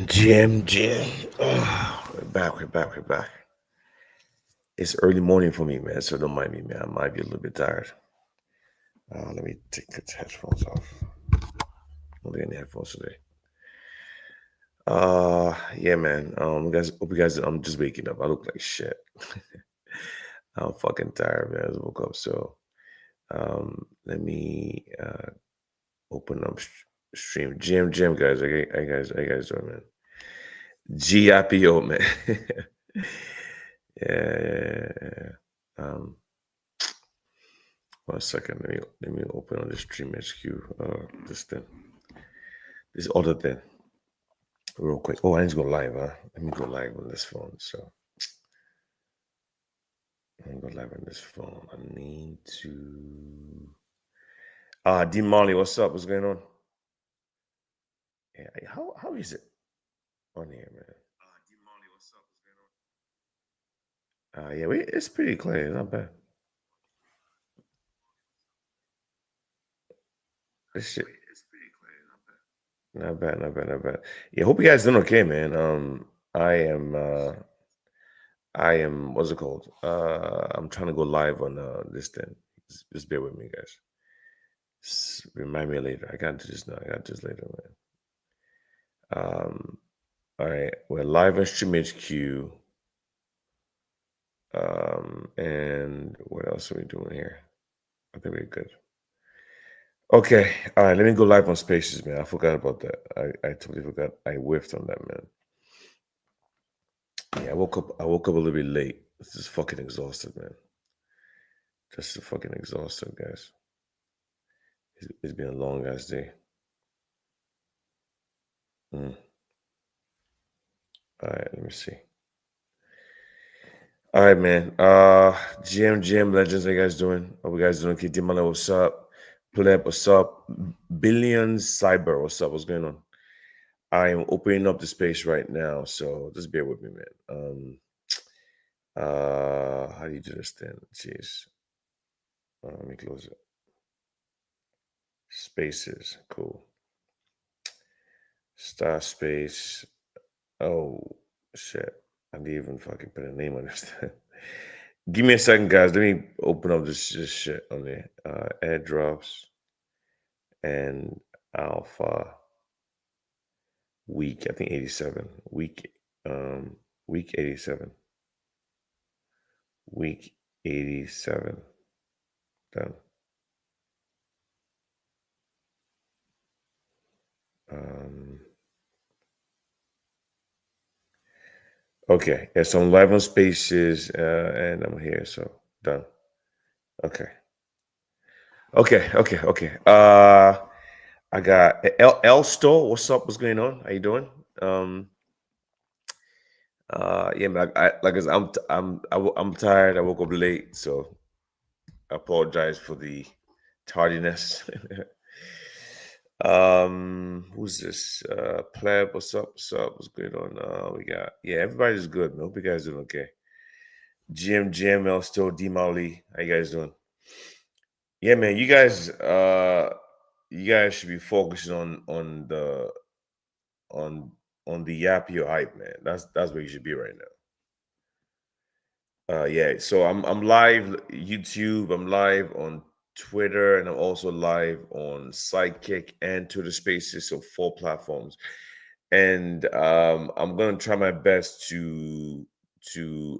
Jim. Oh, we're back. It's early morning for me, man, so don't mind me, man. I might be a little bit tired. Let me take the headphones off. I'm getting headphones today. Yeah, man. Guys, hope you guys. I'm just waking up. I look like shit. I'm fucking tired, man. I just woke up, so let me open up stream. Jim, guys. I guys doing, man? GIPO, man. Yeah. Um, 1 second. Let me open on the Stream HQ. This thing, this other thing, real quick. Oh, I need to go live. Let me go live on this phone. So let me go live on this phone. I need to. D Molly, what's up? What's going on? Yeah, how is it on here, man? D Molly, what's up? What's going on? Yeah, it's pretty clear. Not bad. This shit. It's pretty clear. Not bad. Yeah, hope you guys doing okay, man. I am. I am. What's it called? I'm trying to go live on this thing. Just bear with me, guys. Remind me later. I got to do this now. I got to do this later, man. All right. We're live on Stream HQ. And what else are we doing here? I think we're good. Okay. All right. Let me go live on Spaces, man. I forgot about that. I totally forgot. I whiffed on that, man. Yeah, I woke up. I woke up a little bit late. This is fucking exhausted, man. Just fucking exhausted, guys. It's been a long ass day. Mm. All right, let me see. All right, man. Jim, Legends, how you guys doing? How you guys doing? KT Mala, what's up? Pleb, what's up? Billions Cyber, what's up? What's going on? I am opening up the space right now, so just bear with me, man. How do you do this thing? Jeez. Let me close it. Spaces, cool. Star space. Oh shit. I didn't even fucking put a name on this thing. Give me a second, guys. Let me open up this shit on there. Airdrops and alpha week. I think 87. Week 87. Week 87. Done. Okay. Yeah, so I'm live on Spaces, and I'm here. So done. Okay. Okay. I got L Store. What's up? What's going on? How you doing? Yeah, man. Like I said, I'm tired. I woke up late, so I apologize for the tardiness. Who's this? Pleb. What's up? What's up? What's going on? We got everybody's good, man. Hope you guys doing okay. Jim, L Store, D Molly. How you guys doing? Yeah, man. You guys should be focusing on on the Yapio hype, man. That's where you should be right now. Yeah, so I'm live YouTube, I'm live on Twitter, and I'm also live on Sidekick and Twitter Spaces, so 4 platforms. And I'm gonna try my best to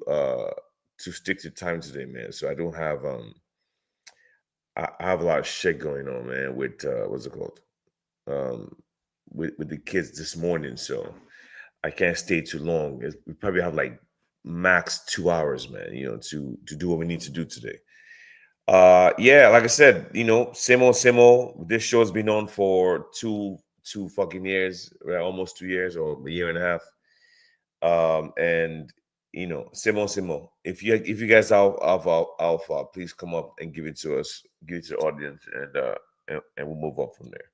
uh to stick to time today, man. So I don't have I have a lot of shit going on, man, with what's it called? Um with the kids this morning, so I can't stay too long. We probably have like max 2 hours, man, to do what we need to do today. Yeah, like I said, same old. This show's been on for two fucking years, right? Almost 2 years or a year and a half. And same old. If you guys have alpha, please come up and give it to us, give it to the audience, and we'll move on from there.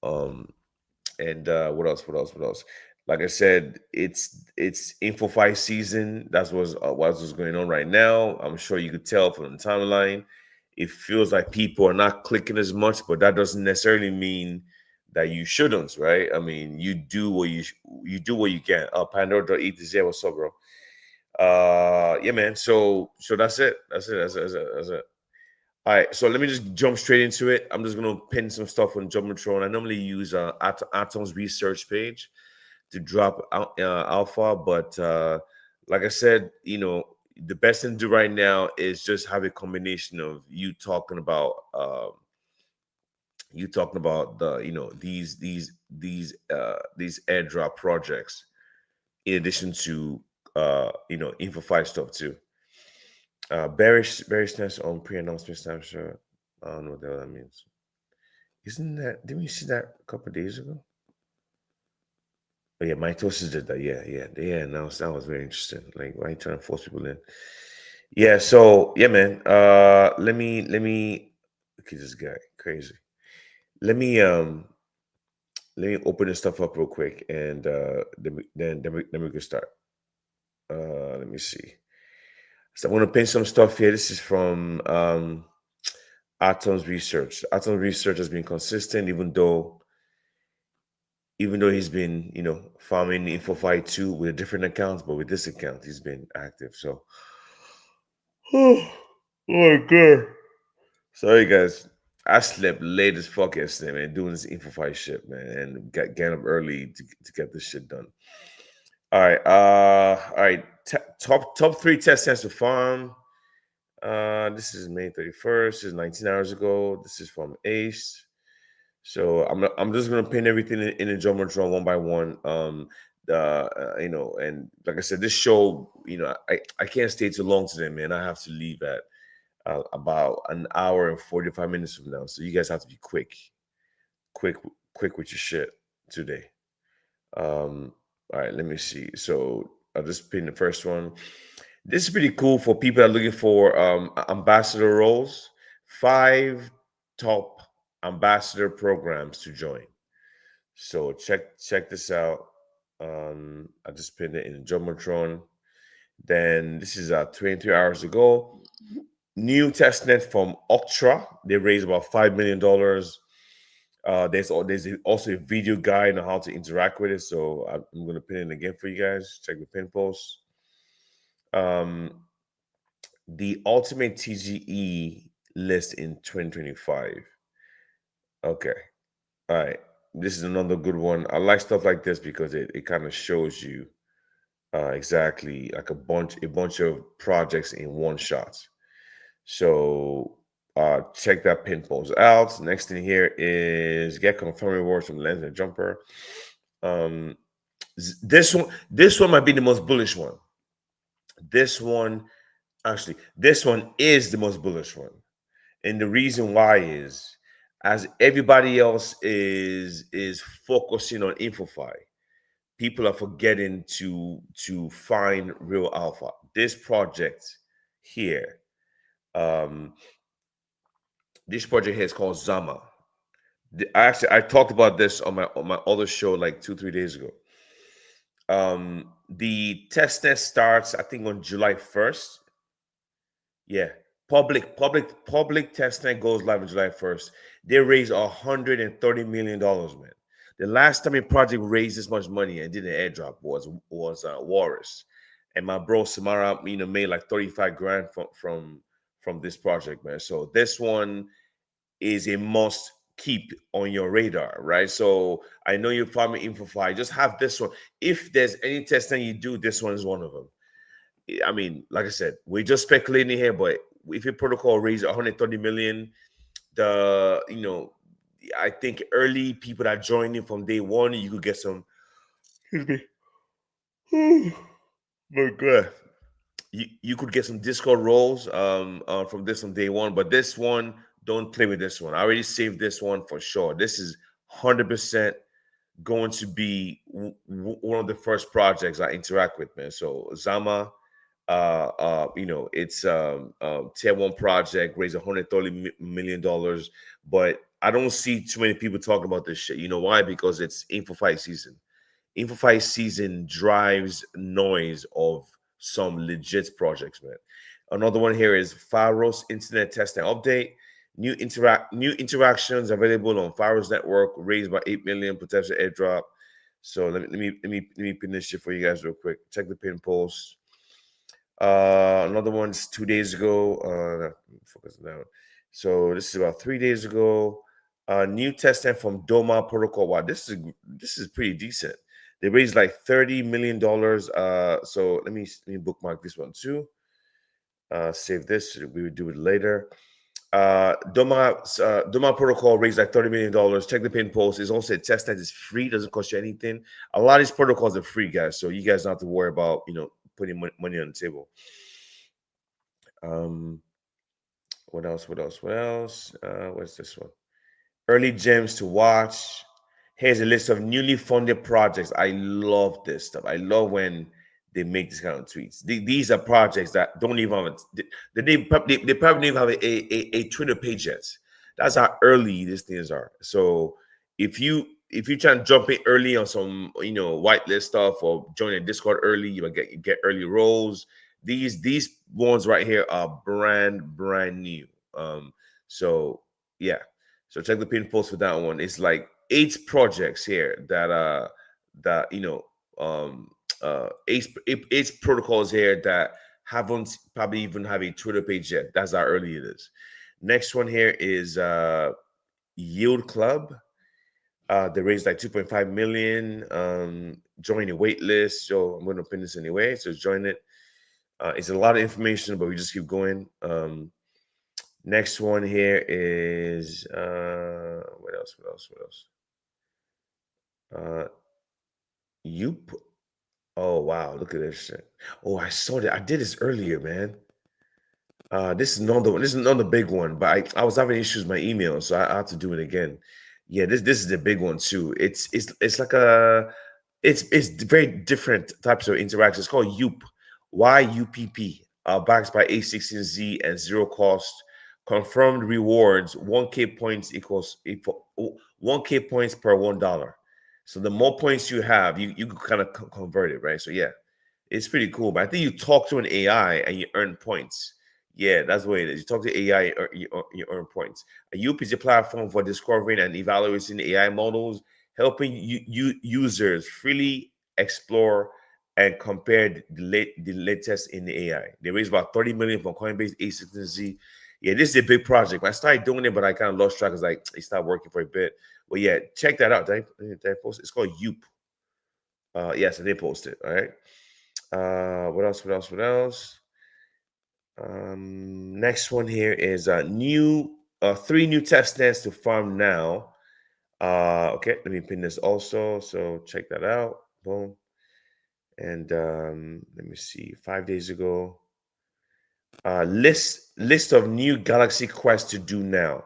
Um, and what else? Like I said, it's Info 5 season. That's what's going on right now. I'm sure you could tell from the timeline. It feels like people are not clicking as much, but that doesn't necessarily mean that you shouldn't, right? I mean, you do what you can. Pandora.et, what's up, bro? Yeah, man. So that's it. That's it. All right, so let me just jump straight into it. I'm just gonna pin some stuff on Jumbotron. I normally use Atom's research page to drop alpha, but like I said, the best thing to do right now is just have a combination of you talking about the these airdrop projects in addition to info stuff too. Bearishness on pre-announcement snapshot. I don't know what the hell that means. Isn't that? Didn't we see that a couple of days ago? Oh yeah, mitosis did that. Yeah. Now that was very interesting. Like, why are you trying to force people in? Yeah. So yeah, man. Let me. Okay, this guy crazy. Let me open this stuff up real quick, and then we can start. Let me see. So I want to pin some stuff here. This is from Atom's research. Atom's research has been consistent, even though he's been, farming InfoFi 2 with a different account, but with this account, he's been active. So, oh my god. Sorry, guys. I slept late as fuck yesterday, man, doing this InfoFi shit, man, and getting up early to get this shit done. All right. Top three test stands to farm. This is May 31st. This is 19 hours ago. This is from Ace. So I'm just gonna pin everything in a Jumbotron one by one. And like I said, this show, I can't stay too long today, man. I have to leave at about an hour and 45 minutes from now. So you guys have to be quick, quick with your shit today. All right, let me see. So I'll just pin the first one. This is pretty cool for people that are looking for ambassador roles. 5 top ambassador programs to join. So check this out. I just pinned it in Jumbotron. Then this is 23 hours ago. New testnet from Octra. They raised about $5 million. There's also a video guide on how to interact with it. So I'm gonna pin it again for you guys. Check the pin post. The ultimate TGE list in 2025. Okay. All right. This is another good one. I like stuff like this because it kind of shows you exactly like a bunch of projects in one shot. So check that pin post out. Next thing here is get confirmed rewards from Lens and Jumper. Um, this one might be the most bullish one. This one, actually, this one is the most bullish one. And the reason why is as everybody else is focusing on InfoFi, people are forgetting to find real alpha. This project here, um, this project here is called Zama. Actually, I talked about this on my other show like 2 3 days ago. The testnet starts, I think, on July 1st. Yeah. Public testnet goes live on July 1st. They raised $130 million, man. The last time a project raised this much money and did an airdrop was Walrus. And my bro Samara, made like 35 grand from this project, man. So this one is a must keep on your radar, right? So I know you're farming InfoFi. Just have this one. If there's any testing you do, this one is one of them. I mean, like I said, we're just speculating here, but if your protocol raised 130 million, I think early people that joined in from day one, you could get some. Excuse me. My God. You could get some Discord roles from this from day one, but this one, don't play with this one. I already saved this one for sure. This is 100% going to be one of the first projects I interact with, man. So Zama, it's tier one project, raised $130 million, but I don't see too many people talking about this shit. You know why? Because it's InfoFi season. InfoFi season drives noise of some legit projects, man. Another one here is Faros Internet Testing Update. New interactions available on Fire's network, raised by 8 million potential airdrop. So let me pin this shit for you guys real quick. Check the pin post. Another one's 2 days ago. Focus now. So this is about 3 days ago. New testnet from Doma Protocol. Wow, this is pretty decent. They raised like $30 million. So let me bookmark this one too. Save this. We would do it later. Doma Protocol raised like $30 million. Check the pin post. It's also a testnet. It's free. Doesn't cost you anything. A lot of these protocols are free, guys. So you guys don't have to worry about putting money on the table. Um, what else? What else? What else? What's this one? Early gems to watch. Here's a list of newly funded projects. I love this stuff. I love when they make these kind of tweets. These are projects that don't even have they probably don't even have a Twitter page yet. That's how early these things are. So if you try and jump in early on some whitelist stuff or join a Discord early, you will get early roles. These ones right here are brand new. So yeah. So check the pin post for that one. It's like 8 projects here that eight protocols here that haven't probably even have a Twitter page yet. That's how early it is. Next one here is Yield Club. They raised like 2.5 million. Join the wait list. So I'm going to pin this anyway. So join it. It's a lot of information, but we just keep going. Next one here is what else? What else? What else? Yoop. Oh wow, look at this shit. Oh, I saw that. I did this earlier, man. This is not the one. This is not the big one, but I was having issues with my email, so I have to do it again. Yeah, this is the big one too. It's like it's very different types of interactions. It's called Yoop, YUPP. Backed by A16Z and zero cost. Confirmed rewards. 1K points equal 1K points per $1. So the more points you have, you can kind of convert it, right? So yeah, it's pretty cool. But I think you talk to an AI and you earn points. Yeah, that's what it is. You talk to AI, you earn points. A UP is a platform for discovering and evaluating AI models, helping users freely explore and compare the latest in the AI. They raised about 30 million from Coinbase, A16Z. Yeah, this is a big project. I started doing it, but I kind of lost track because like it stopped working for a bit. But yeah, check that out. Did I post it? It's called Yoop. Yes, I did post it. All right. What else? What else? What else? Next one here is new 3 new test nets to farm now. Okay, let me pin this also. So check that out. Boom. And let me see. 5 days ago. List of new Galaxy Quest to do now.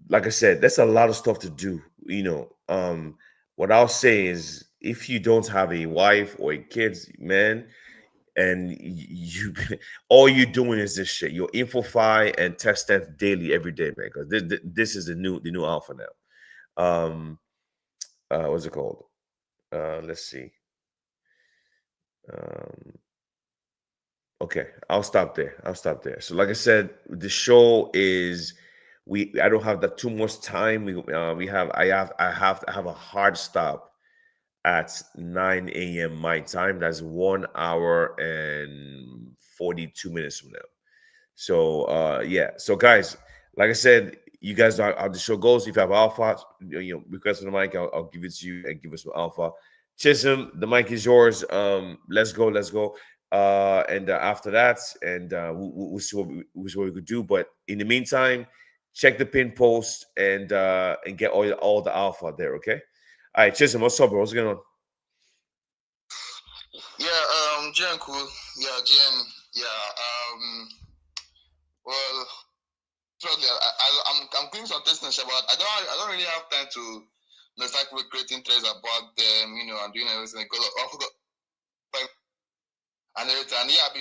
Like I said, that's a lot of stuff to do. What I'll say is if you don't have a wife or a kids, man, and you all you're doing is this shit. You're infofy and test that daily every day, man. Because this is the new alpha now. What's it called? Let's see. Um, okay, I'll stop there. I'll stop there. So, like I said, the show is I don't have that too much time. We have I have a hard stop at 9 a.m. my time. That's 1 hour and 42 minutes from now. So yeah. So guys, like I said, you guys know how the show goes. If you have alpha, request on the mic, I'll give it to you and give us some alpha. Chisholm, the mic is yours. Let's go, let's go. And after that, and we'll see what we could do. But in the meantime, check the pin post and get all the alpha there. Okay. All right, Chisholm, what's up, bro? What's going on? Yeah, GM cool. Yeah, GM. Yeah. Well, probably I'm doing some testing, but I don't really have time to start creating threads about them, and doing everything because I forgot and everything. And yeah, be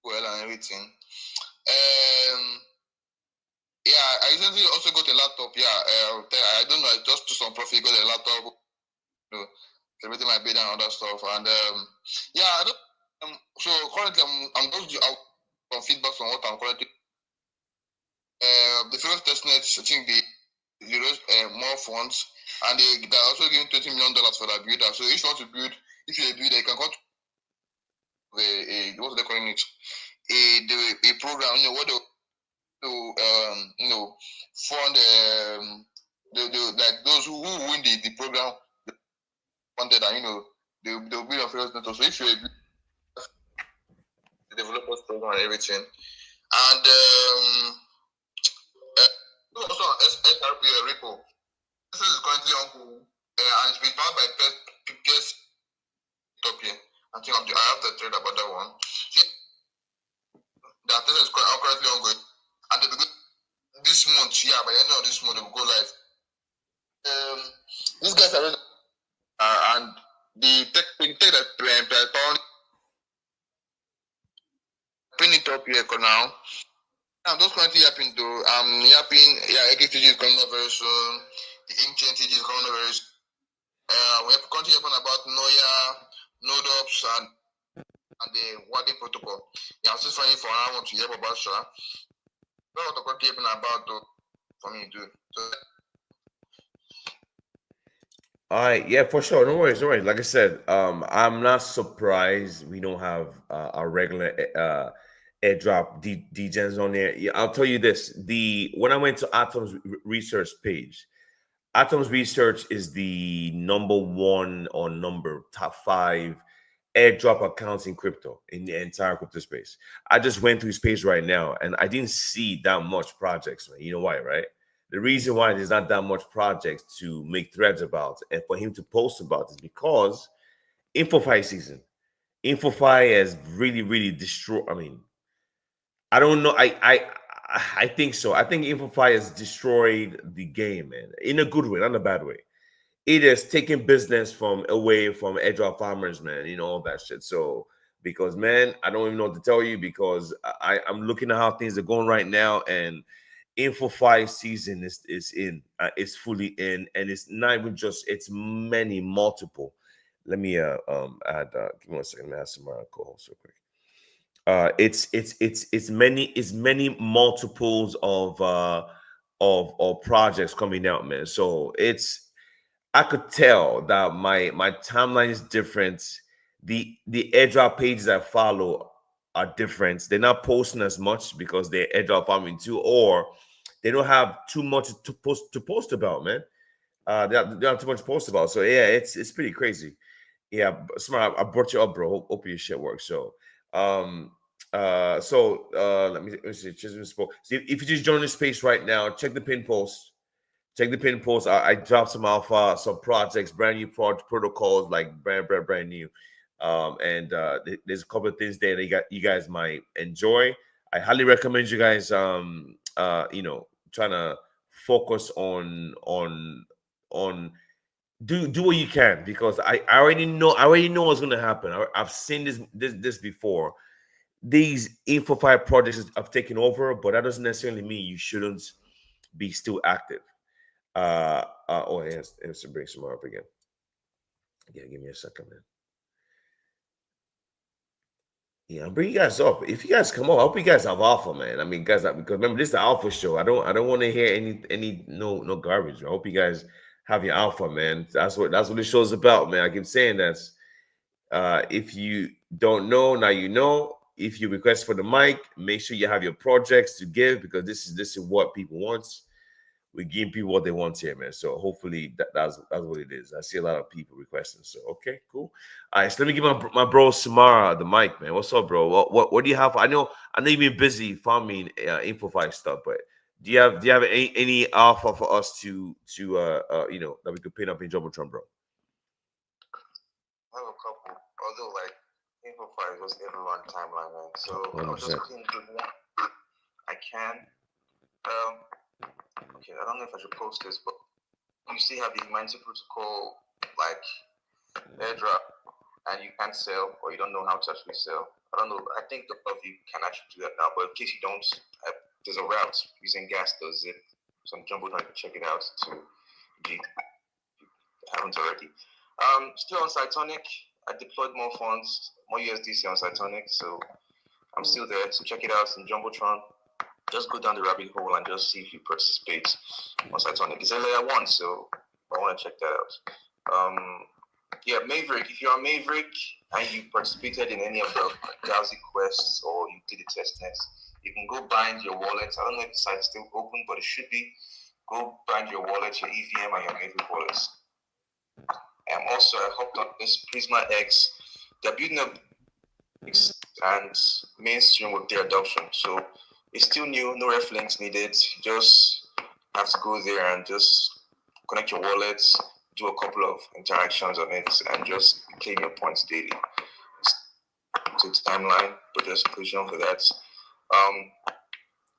well and everything. Yeah, I recently also got a laptop. Yeah, I don't know. I just do some profit, got a laptop. Celebrating my bed and other stuff. And yeah, I don't. So currently, I'm just out some feedback on what I'm currently. The first testnets, I think they raised more funds, and they're also giving $20 million for that builder. So if you want to build, if you're a builder, you can go to what's they calling it, a program, what they to fund like those who win the program funded, and they'll build on first network. So if you're a the developers program and everything, and also on SRP Repo. This is currently on and it's been powered by PS Utopia. I think I have the thread about that one. The test is currently ongoing, and this month, by the end of this month, they will go live. These guys are really, and the tech that pin it up here now. I'm just currently yapping though. I'm yapping. Yeah, XTG is coming up very soon. The Inkchain TG is coming up very soon. We're currently yapping about Noya, Nodops, and the Wadi protocol. Yeah, I'm still finding for I want to yap about Sha. That's what I'm currently yapping about though. For me, dude. So, all right, yeah, for sure. No worries, no worries. Like I said, I'm not surprised we don't have our regular airdrop degens on there. Yeah, I'll tell you this: when I went to Atom's research page, Atom's research is the number one or number top 5 airdrop accounts in crypto in the entire crypto space. I just went through his page right now, and I didn't see that much projects. Man. You know why, right? The reason why there's not that much projects to make threads about and for him to post about is because InfoFi season. InfoFi has really, really destroyed. I mean, I don't know. I think so. I think InfoFi has destroyed the game, man, in a good way, not in a bad way. It is taking business from away from airdrop farmers, man. You know all that shit. So because man, I don't even know what to tell you because I'm looking at how things are going right now, and InfoFi season is in, it's fully in, and it's not even just it's many multiple. Let me add. Give me one second. Let me add some co-hosts real quick. It's many multiples of projects coming out, man. So I could tell that my timeline is different. The airdrop pages I follow are different. They're not posting as much because they're airdrop farming too, or they don't have too much to post about, man. They don't have too much to post about. So yeah, it's pretty crazy. Yeah, smart. I brought you up, bro. Hope your shit works. So let me see. Just spoke. So if you just join the space right now, check the pin post. Check the pin post. I dropped some alpha, some projects, brand new protocols, like brand new. And there's a couple of things there that you guys might enjoy. I highly recommend you guys trying to focus on do what you can because I already know what's gonna happen. I've seen this before. These InfoFi projects have taken over, but that doesn't necessarily mean you shouldn't be still active. Oh, it has to bring some more up again. Yeah, give me a second, man. Yeah, I'll bring you guys up. If you guys come up, I hope you guys have alpha, man. I mean, guys, because remember this is the alpha show. I don't want to hear any no garbage. I hope you guys have your alpha, man. That's what this show's about, man. I keep saying that. If you don't know, now you know. If you request for the mic, make sure you have your projects to give because this is what people want. We give people what they want here, man. So hopefully that's what it is. I see a lot of people requesting. So okay, cool. All right, so let me give my bro Samara the mic, man. What's up, bro? What do you have? I know you've been busy farming InfoFi stuff, but do you have any alpha for us to that we could pin up in Jumbotron, bro? I have a couple, although like InfoFi was never on timeline, man. So I'll just 100%. pin the one I can. Okay, I don't know if I should post this, but you still have the humanity protocol like airdrop, and you can't sell or you don't know how to actually sell. I don't know. I think the of you can actually do that now, but in case you don't, there's a route using gas does it. So I'm jumbo trying to check it out to if you haven't already. Still on Cytonic. I deployed more funds, more USDC on Cytonic, so I'm still there. So check it out in Jumbotron. just go down the rabbit hole and just see if you participate on Cytonic. It's a layer one, so I want to check that out. Yeah, Maverick. If you're a Maverick and you participated in any of the Galaxy quests or you did the test nets, you can go bind your wallet. I don't know if the site is still open, but it should be. Go bind your wallet, your EVM, and your Maverick wallets. Also, I hopped on this Prisma X. They're building up and mainstream with their adoption. So it's still new, no ref links needed. Just have to go there and just connect your wallets, do a couple of interactions on it, and just claim your points daily. So it's timeline, but just push on for that.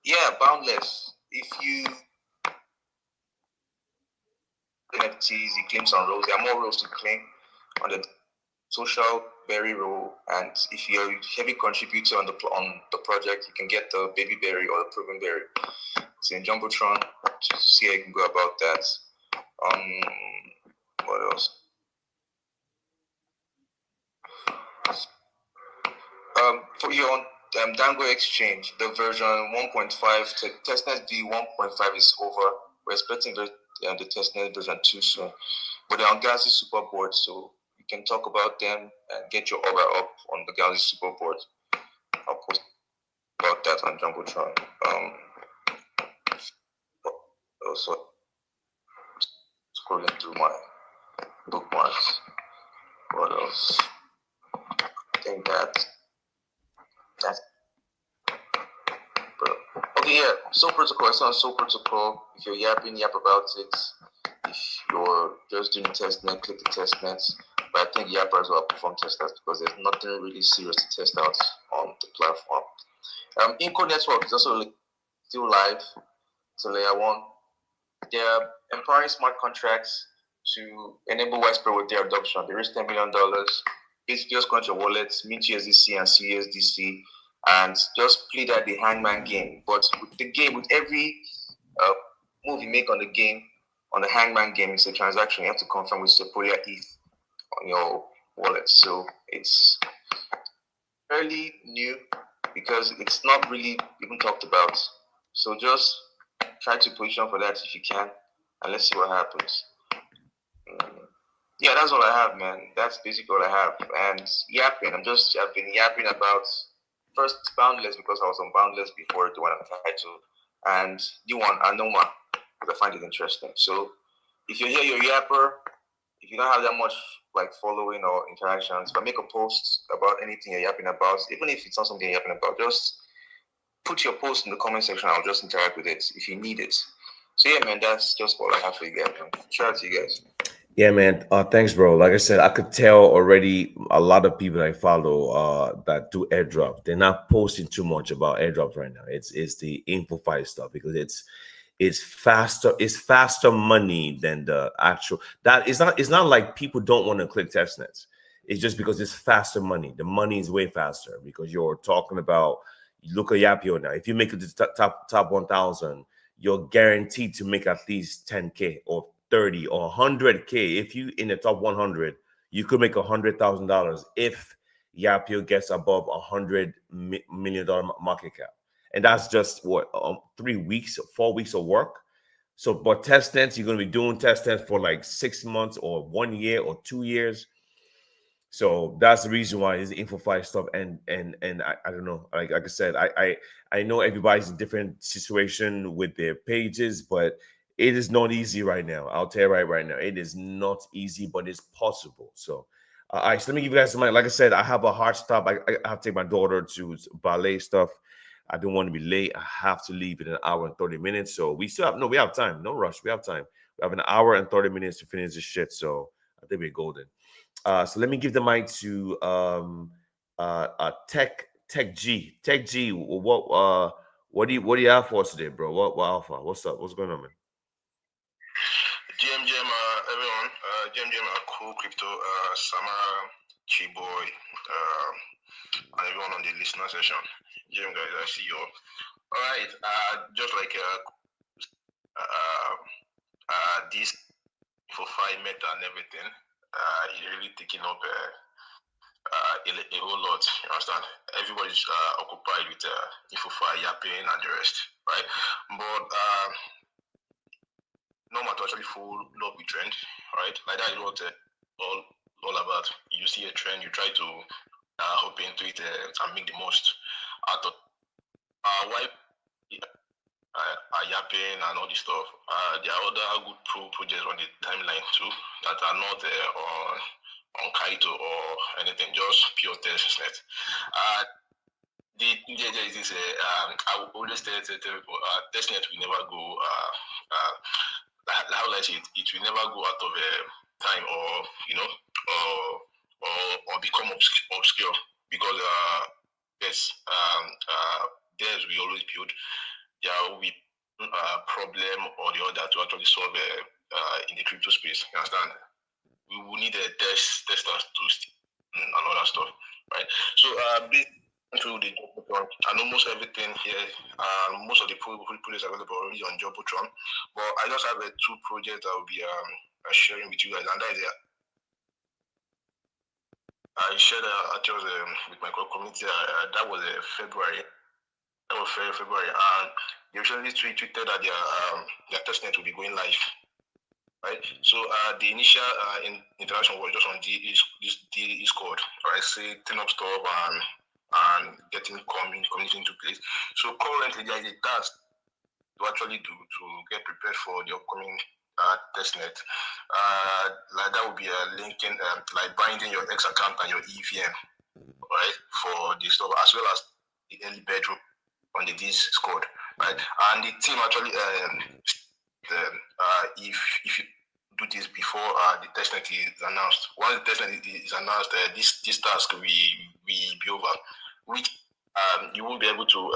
Yeah, Boundless. If you NFTs, you claim some roles. There are more roles to claim on the social berry role, and if you're a heavy contributor on the project, you can get the baby berry or the proven berry. So in Jumbotron, to see how you can go about that. What else? For your Dango Exchange, the version 1.5, testnet v 1.5 is over. We're expecting the testnet version 2 soon. But they're on Galaxy Super Board, so you can talk about them and get your aura up on the Galaxy Super Board. I'll post about that on Jumbotron. Also, scrolling through my bookmarks. What else? I think that's okay. Yeah, Soul Protocol. It's on Soul Protocol. If you're yapping, yap about it. If you're just doing testnet, click the testnets. But I think yappers will perform testnets because there's nothing really serious to test out on the platform. Inco Network is also still live. So layer one. They're empowering smart contracts to enable widespread with their adoption. They raised $10 million. Basically, just go into your wallets, mint USDC and CUSDC, and just play that the hangman game. But with the game, with every move you make on the game, on the hangman game, it's a transaction. You have to confirm with Sepolia ETH on your wallet. So it's fairly new because it's not really even talked about. So just try to position for that if you can, and let's see what happens. Yeah, that's all I have, man. That's basically all I have. And yapping, I've been yapping about first Boundless because I was on Boundless before the one I'm title, and the one Anoma because I find it interesting. So if you're here, you're a yapper. If you don't have that much like following or interactions, if I make a post about anything you're yapping about, even if it's not something you're yapping about, just put your post in the comment section. I'll just interact with it if you need it. So yeah, man, that's just all I have for you guys, man. Shout out to you guys. Yeah, man. Thanks, bro. Like I said, I could tell already a lot of people I follow that do airdrop. They're not posting too much about airdrops right now. It's the InfoFi stuff because it's faster money than the actual that it's not like people don't want to click testnets. It's just because it's faster money. The money is way faster because you're talking about look at Yapio now. If you make it to the top 1,000, you're guaranteed to make at least 10K or 30 or 100K. If you in the top 100, you could make $100,000 if Yapio gets above $100 million market cap, and that's just what 3 weeks, 4 weeks of work. So, but test nets, you're going to be doing test nets for like 6 months or 1 year or 2 years. So that's the reason why it's InfoFi stuff. And I don't know. Like I said, I know everybody's in different situation with their pages, but it is not easy right now. I'll tell you right now, it is not easy, but it's possible. So, all right. So let me give you guys some. Like I said, I have a hard stop. I have to take my daughter to ballet stuff. I don't want to be late. I have to leave in an hour and 30 minutes. So we have time. No rush. We have time. We have an hour and 30 minutes to finish this shit. So I think we're golden. So let me give the mic to Tech G. Tech G, what do you have for us today, bro? What alpha? What's up? What's going on, man? GM, everyone. GM, cool crypto. Samara, Chiboy, and everyone on the listener session. GM guys, I see you all. All right. Just like this for 5 meta and everything, it's really taking up a whole lot. You understand? Everybody's occupied with InfoFi, yapping, and the rest. right? But normal to actually follow up with trend, right? Like that is what all about. You see a trend, you try to hop into it and make the most out of. Why yapping and all this stuff? There are other good projects on the timeline too that are not on Kaito or anything, just pure testnet. There is this. I always tell people, testnet will never go. How will I say it? It will never go out of time, or or become obscure, because yes, theirs we always build. There will be problem or the other to actually solve in the crypto space. You understand? We will need a testers to and all that stuff, right? So through the Jumbotron, and almost everything here, most of the projects available already on Jumbotron. But I just have two projects I will be sharing with you guys, and that is I shared actually with my community. That was February. That was February, and they recently tweeted that their testnet will be going live. Right, so the initial interaction was just on Discord, right? Say turn up stuff and getting community into place. So currently there is a task to actually do to get prepared for the upcoming testnet. Like that would be linking, like binding your X account and your EVM, right, for the stuff, as well as the early bedroom on the Discord, right? And the team actually if you do this before the testnet is announced. Once the testnet is announced, this task will be over, which you will be able to.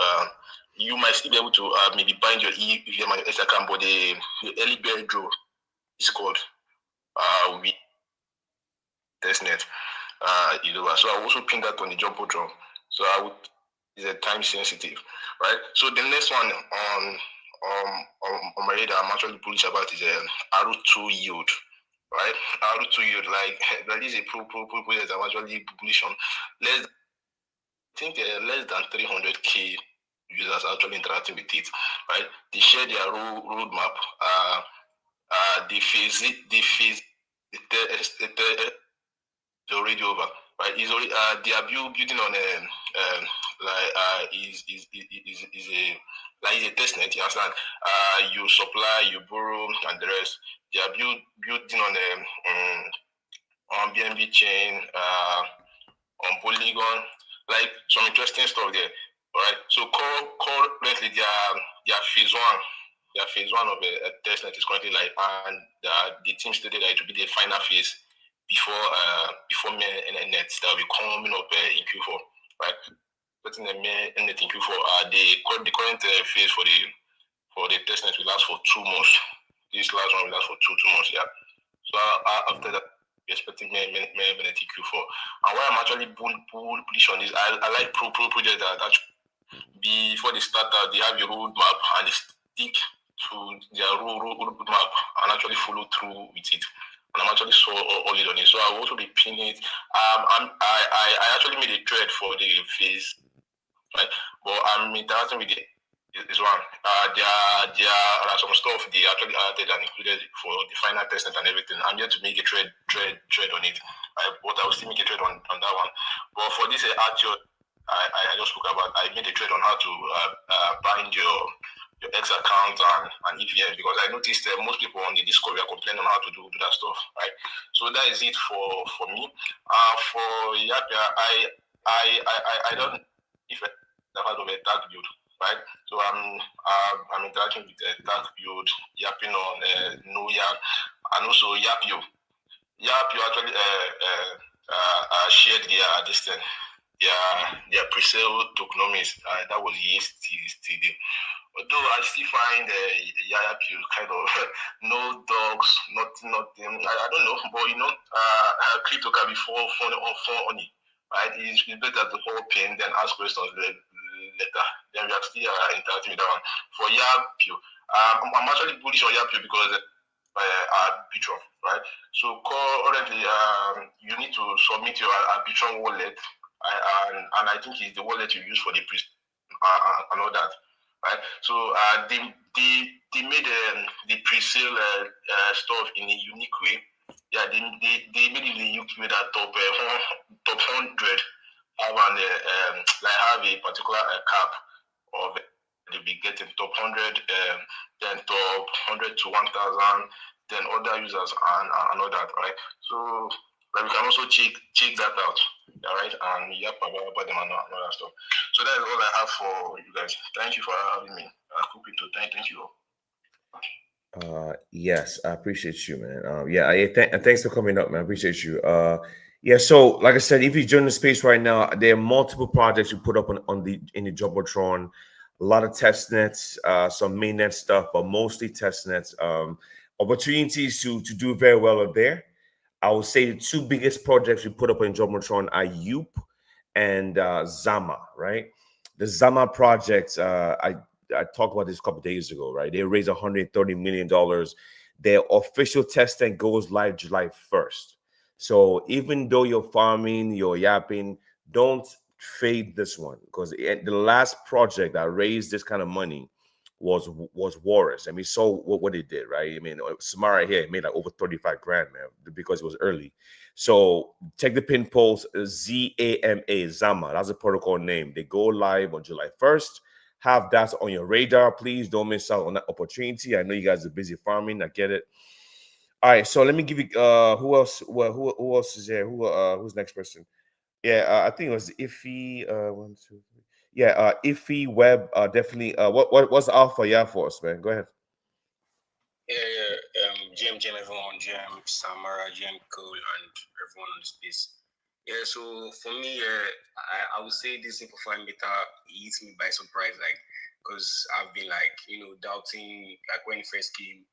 You might still be able to maybe bind your EVM and your X account, but the early bird draw is called with testnet is over. So I also pin that on the Jumbotron. So I would is a time sensitive, right? So the next one on my radar I'm actually bullish about is R2 yield, right? R2 yield, like that is a project I'm actually bullish on. I think less than 300k users actually interacting with it, right? They share their roadmap. They phase it already over, right? It's already they are building on is a like a testnet. You understand? You supply, you borrow, and the rest. They are building on BNB chain, on Polygon, like some interesting stuff there. All right. So currently their phase one. Their phase one of a testnet is currently live, and the team stated that it will be the final phase before mainnet that will be coming up in Q4, right? Putting the mainnet in Q4. The current phase for the testnet will last for 2 months. This last one will last for two months, yeah. So after that, we're expecting mainnet in Q4. And why I'm actually bullish on this, I like projects that actually before they start out, they have your roadmap and they stick to their roadmap and actually follow through with it. And I'm actually so all in on it. So I will also be pinning it. I actually made a thread for the phase, right? But I'm interacting with this one. There are some stuff they actually added and included for the final testnet and everything. I'm yet to make a thread on it. But I will still make a thread on that one. But for this actual I just spoke about, I made a thread on how to bind your X account and EVM, because I noticed most people on the Discord were complaining on how to do that stuff, right? So that is it for me. For Yapia, I don't if I've heard of a tag build, right? So I'm interacting with a tag build, yapping on NoYap, and also Yapio. Yapio actually shared this thing. Their pre-sale tokenomics, that was yesterday. Although I still find Yapio kind of no dogs, nothing. I don't know, but crypto can be for funny, right? It's better to hold pin than ask questions later. Then we are still interacting with that one. For Yapio, I'm actually bullish on Yapio because Arbitrum, right? So currently, you need to submit your Arbitrum wallet, and I think it's the wallet you use for the and all that, right? So they made the pre-sale stuff in a unique way. Yeah, they made it in a unique way that top 100 have an like have a particular cap of they be getting top 100, then top 100 to 1,000, then other users and all that, right? So like we can also check that out, all right, and yap about them and all that stuff. So that is all I have for you guys. Thank you for having me. Crypto, thank you. Yes, I appreciate you, man. Yeah, thanks for coming up, man. I appreciate you. Yeah. So, like I said, if you join the space right now, there are multiple projects we put up on the in the jumbotron. A lot of test nets, some mainnet stuff, but mostly test nets. Opportunities to do very well are there. I would say the two biggest projects we put up in jumbotron are Yoop and Zama. Right, the Zama project. I talked about this a couple days ago, right? They raised $130 million. Their official testing goes live July 1st. So even though you're farming, you're yapping, don't fade this one because the last project that raised this kind of money was Warris. And we saw what they did, right? I mean, Samara here made like over 35 grand, man, because it was early. So check the pin polls, ZAMA, Zama. That's a protocol name. They go live on July 1st. Have that on your radar, please. Don't miss out on that opportunity. I know you guys are busy farming. I get it. All right, so let me give you who else? Well, who else is there? Who's next person? Yeah, I think it was Iffy. One, two, three. Yeah, Iffy Web. Definitely. What's Alpha? Yeah, for us, man. Go ahead. Yeah. GM, everyone, GM, Samara, GM Cole, and everyone on the space. Yeah, so for me, I would say this Simplify Meta hits me by surprise, like, because I've been like, doubting, like when it first came,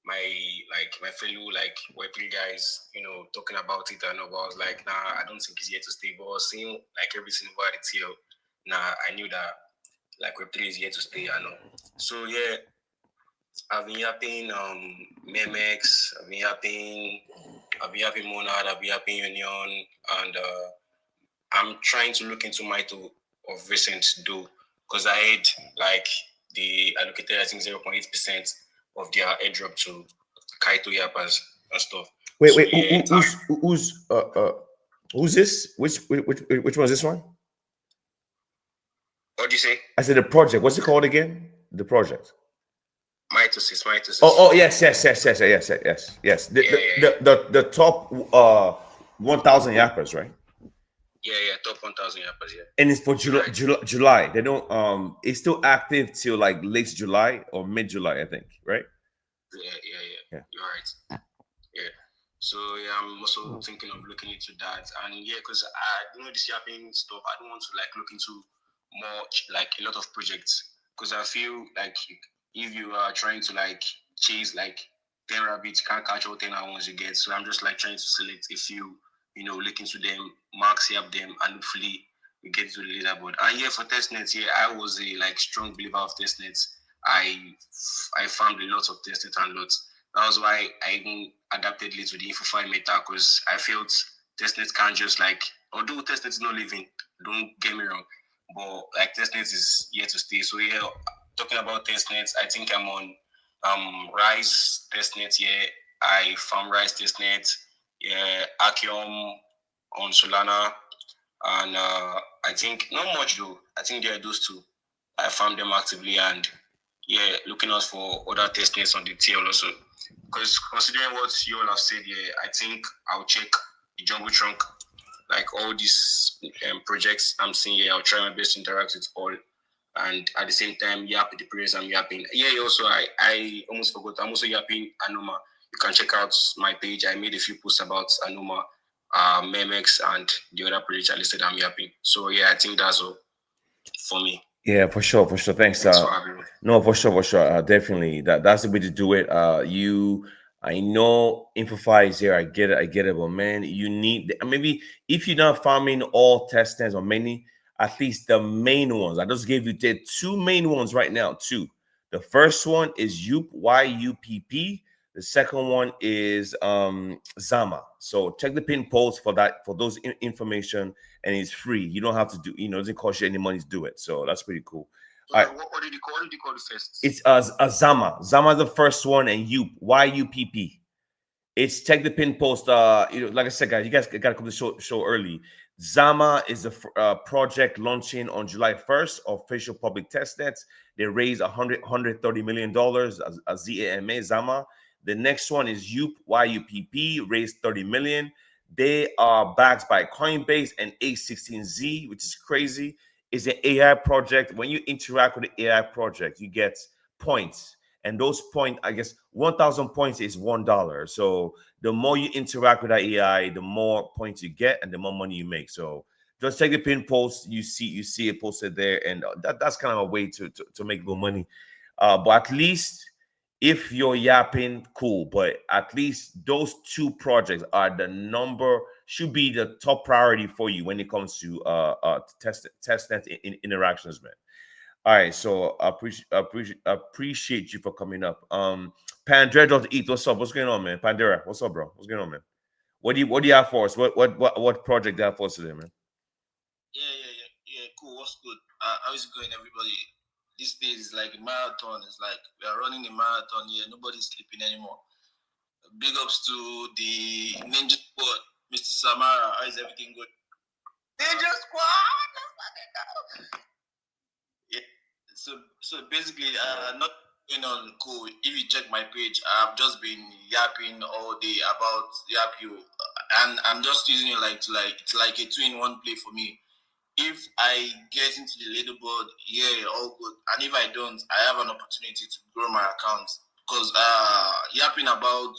my fellow like Web3 guys, talking about it and all, I was like, nah, I don't think it's here to stay. But seeing like everything about it here, nah, I knew that like Web3 is here to stay, I know. So yeah, I've been yapping Memex, I've been yapping Monad, I've been yapping Union, and I'm trying to look into Mito of recent though, because I had like they allocated I think 0.8% of their airdrop to Kaito yappers and stuff. Wait, So wait, yeah, who's this? Which one's this one? what do you say? I said the project. What's it called again? The project. Mitosis. Oh, yes. The top 1,000 yappers, right? Yeah, top 1,000 yappers, yeah. And it's for July. They don't it's still active till like late July or mid July, I think, right? Yeah. You're right. Yeah. So yeah, I'm also thinking of looking into that, and yeah, because I this yapping stuff. I don't want to like look into more like a lot of projects because I feel like if you are trying to like chase like 10 rabbits, can't catch all 10 at once you get. So I'm just like trying to select a few, look into them, max yap them, and hopefully we get to the leaderboard. And yeah, for testnets, yeah, I was a like strong believer of testnets. I found a lot of testnets and lots. That was why I even adapted late to the Infofile meta because I felt testnet can't just like, although testnet is not living, don't get me wrong, but like testnet is here to stay. So yeah, talking about testnets, I think I'm on Rise testnet. Yeah, I found Rise testnet. Yeah, Akium on Solana, and I think not much though. I think there are those two. I found them actively and yeah, looking out for other testnets on the TL also. Because considering what you all have said here, I think I'll check the Jumbo Trunk, like all these projects I'm seeing here. I'll try my best to interact with all, and at the same time, yap the prayers I'm yapping. Yeah, also I almost forgot. I'm also yapping Anoma. You can check out my page. I made a few posts about Anoma, Memex, and the other projects I listed. I'm yapping. So yeah, I think that's all for me. Yeah, for sure. Thanks. Thanks for having me. No, for sure. Definitely. That's the way to do it. I know Infofy is here. I get it. But man, you need maybe if you're not farming all test stands or many, at least the main ones. I just gave you the two main ones right now. Two. The first one is YUPP. The second one is Zama. So check the pin polls for that for those information, and it's free. You don't have to do. It doesn't cost you any money to do it. So that's pretty cool. So what did you call the first? It's a Zama. Zama is the first one, and YUPP. It's check the pin post. Like I said, guys, you guys got to come to the show early. Zama is a project launching on July 1st, official public test nets. They raised $130 million a ZAMA, Zama. The next one is YUPP, raised 30 million. They are backed by Coinbase and A16Z, which is crazy. It's an AI project. When you interact with the AI project, you get points. And those points, I guess 1,000 points is $1. So the more you interact with that AI, the more points you get and the more money you make. So just check the pin post. You see it posted there, and that's kind of a way to make more money. But at least if you're yapping, cool. But at least those two projects are should be the top priority for you when it comes to test net interactions, man. All right, so I appreciate you for coming up. Pandera.eat, what's up? What's going on, man? Pandera, what's up, bro? What's going on, man? What do you have for us? What project do you have for us today, man? Yeah. Cool. What's good? How's it going, everybody? This day is like a marathon. It's like we are running a marathon here. Nobody's sleeping anymore. Big ups to the Ninja Squad, Mr. Samara. How is everything going? Ninja Squad. Yeah. So basically, not going on cool. If you check my page, I've just been yapping all day about Yapu, and I'm just using it it's like a two-in-one play for me. If I get into the leaderboard, yeah, all good. And if I don't, I have an opportunity to grow my account. Because yapping about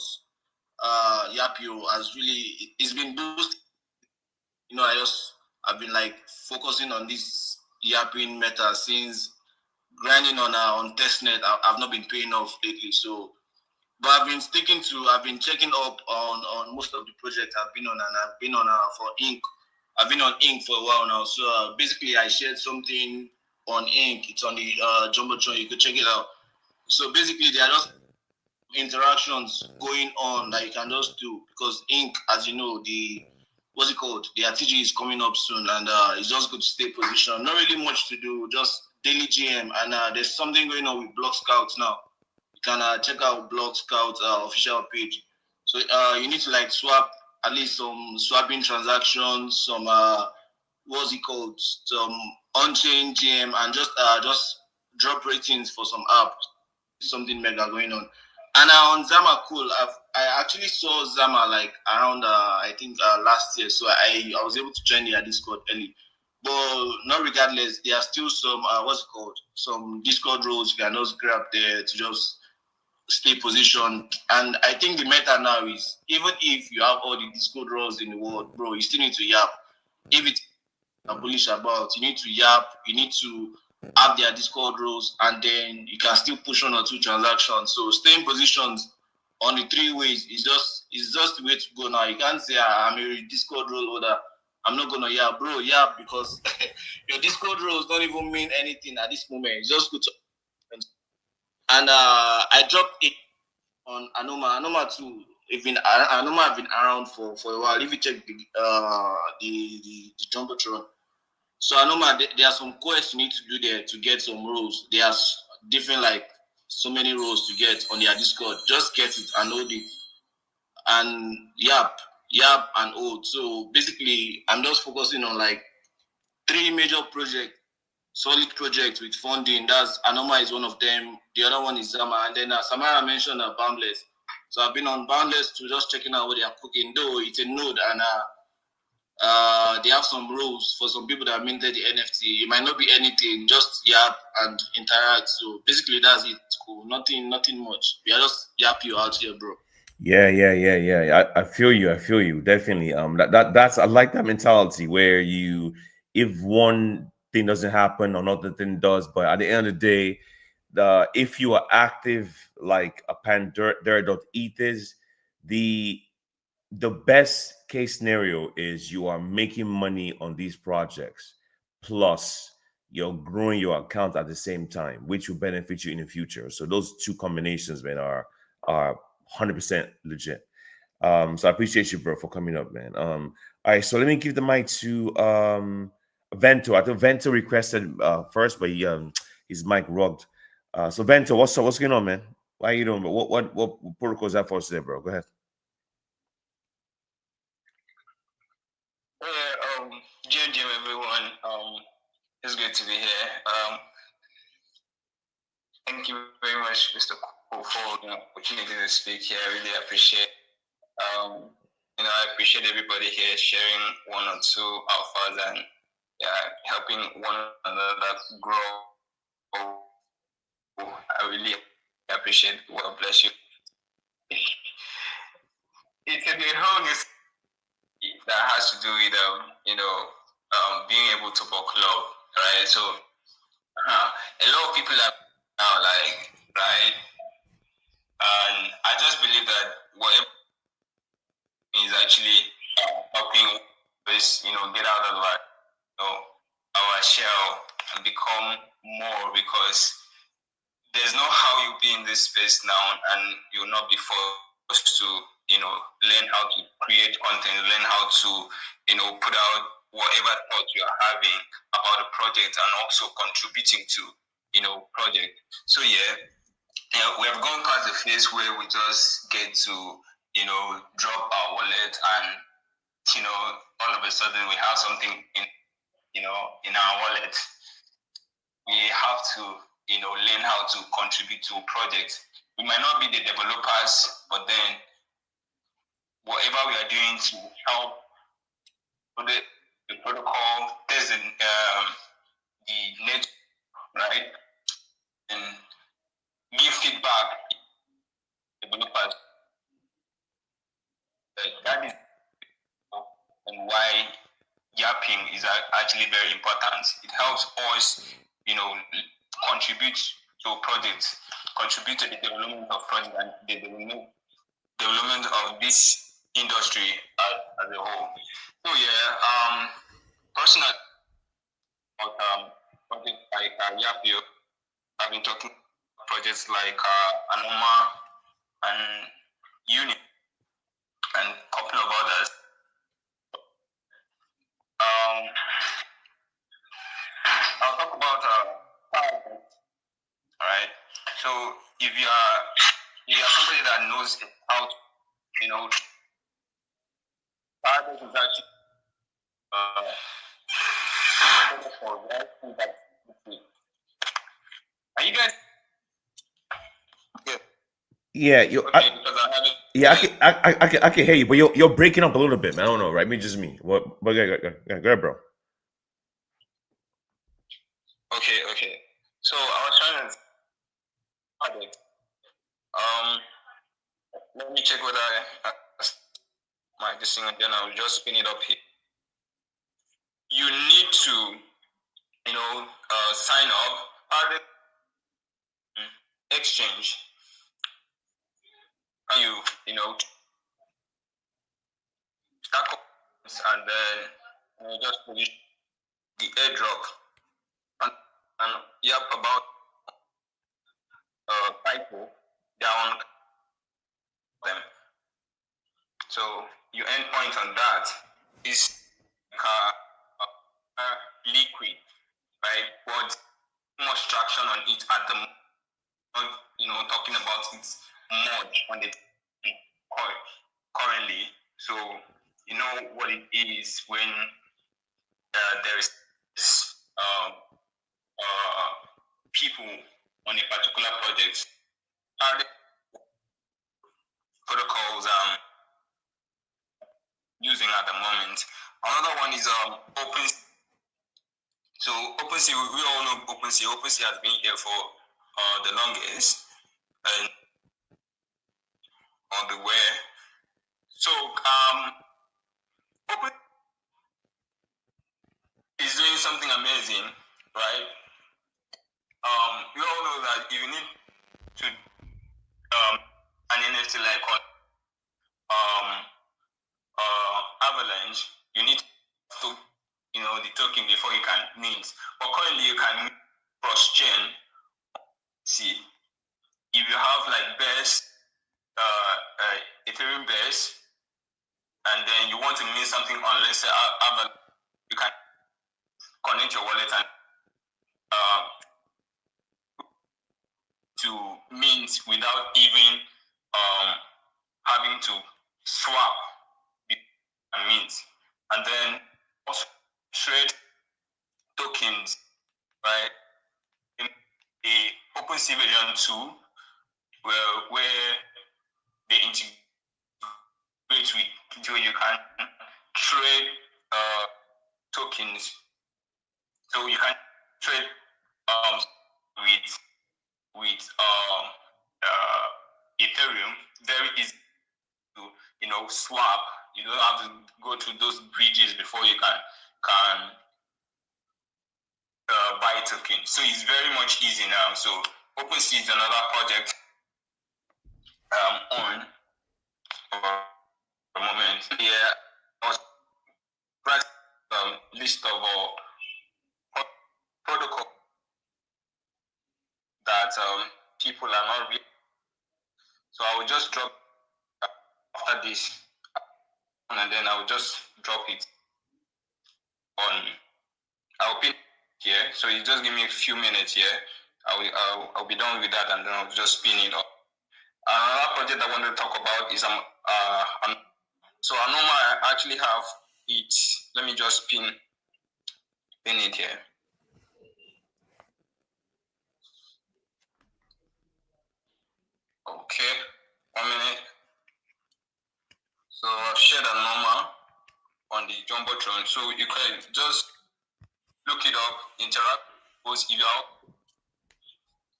Yapio has really, it's been boosted. I've been like focusing on this yapping meta since grinding on testnet. I've not been paying off lately. So, but I've been checking up on most of the projects I've been on, and I've been on for Inc. I've been on Ink for a while now. So basically, I shared something on Ink. It's on the Jumbotron. You could check it out. So basically, there are just interactions going on that you can just do because Ink, as you know, what's it called? The RTG is coming up soon, and it's just good to stay positioned. Not really much to do, just daily GM. And there's something going on with Block Scouts now. You can check out Block Scouts official page. So you need to like swap at least some swapping transactions, some what's it called, some on-chain GM, and just drop ratings for some apps. Something mega going on. And on Zama, cool. I actually saw Zama like around I think last year, so I was able to join their Discord early. But not regardless, there are still some what's it called, some Discord roles you can just grab there to just stay positioned. And I think the meta now is even if you have all the Discord roles in the world, bro, you still need to yap. If it's bullish about, you need to yap, you need to have their Discord roles, and then you can still push one or two transactions. So staying positions on the three ways is just the way to go now. You can't say I'm a Discord role holder, I'm not gonna yap, bro, yap, because your Discord roles don't even mean anything at this moment. It's just good to. And I dropped it on Anoma. Anoma too. Anoma have been around for a while. If you check the Jumbotron, so Anoma, there are some quests you need to do there to get some roles. There's different like so many roles to get on their Discord. Just get it and hold it. And yap and hold. So basically, I'm just focusing on like 3 major projects. Solid project with funding. That's Anoma is one of them. The other one is Zama, and then Samara mentioned Boundless. So I've been on Boundless to just checking out what they are cooking. Though it's a node, and they have some rules for some people that minted the NFT. It might not be anything, just yap and interact. So basically, that's it. Cool. Nothing much. We are just yap you out here, bro. Yeah. I feel you. Definitely. That's I like that mentality where if one thing doesn't happen, another thing does. But at the end of the day, if you are active like a Pandera.eth is, the best case scenario is you are making money on these projects, plus you're growing your account at the same time, which will benefit you in the future. So those two combinations, man, are 100% legit. So I appreciate you, bro, for coming up, man. All right, so let me give the mic to Vento. I think Vento requested first, but his mic rugged. So Vento, what's going on, man? Why are you doing? What protocols that for us today, bro? Go ahead. Jim, everyone. It's good to be here. Thank you very much, Mr. Cole, for the opportunity to speak here. I really appreciate. I appreciate everybody here sharing one or two alphas and helping one another grow. I really appreciate. God bless you. It's a whole new that has to do with being able to book love, right? So a lot of people are now like, right, and I just believe that whatever is actually helping us, get out of our shell and become more, because there's no how you be in this space now and you'll not be forced to learn how to create content, learn how to put out whatever thoughts you are having about a project and also contributing to project. So we have gone past the phase where we just get to drop our wallet and all of a sudden we have something in our wallet. We have to learn how to contribute to projects. We might not be the developers, but then whatever we are doing to help with the protocol, there's the net, right? And give feedback to developers. That is and why yapping is actually very important. It helps us, contribute to projects, contribute to the development of projects and the development of this industry as a whole. So personally, about projects like Yapio, I've been talking about projects like Anoma and Uni and a couple of others. I'll talk about projects. All right. So if you are somebody that knows how to, project is actually are you guys? Yeah, I can hear you, but you're breaking up a little bit, man. I don't know, right? Maybe just me. What? But go ahead, bro. Okay. So I was trying to let me check whether my this thing, and then I'll just spin it up here. You need to sign up exchange. Stack up and then just position the airdrop and yap about title down them. So your endpoint on that is liquid, right? But much traction on it at the moment. Talking about it much on the currently. So you know what it is when there is people on a particular project. Are the protocols using at the moment? Another one is Open. So OpenSea, we all know OpenSea. OpenSea has been here for the longest and on the way. So Open is doing something amazing, right? We all know that if you need to an NFT like Avalanche, you need to the token before you can mint. But currently you can cross chain. See, if you have like base, Ethereum base, and then you want to mint something on, let's say Avalanche, you can connect your wallet and to mint without even having to swap and mint, and then also trade tokens, right? In the OpenSea version 2, where they integrate with, so you can trade tokens. So you can trade with Ethereum very easy to swap. You don't have to go through those bridges before you can buy tokens. So it's very much easy now. So OpenSea is another project on for a moment. Yeah, I was list of protocol that people are not really. So I will just drop after this, and then I will just drop it on. I'll pin here. So you just give me a few minutes here. I'll be done with that, and then I'll just pin it up. Another project I want to talk about is so Anoma, I actually have it. Let me just pin it here. Okay, 1 minute. So I've shared Anoma on the Jumbotron. So you can just look it up, interact with those if you're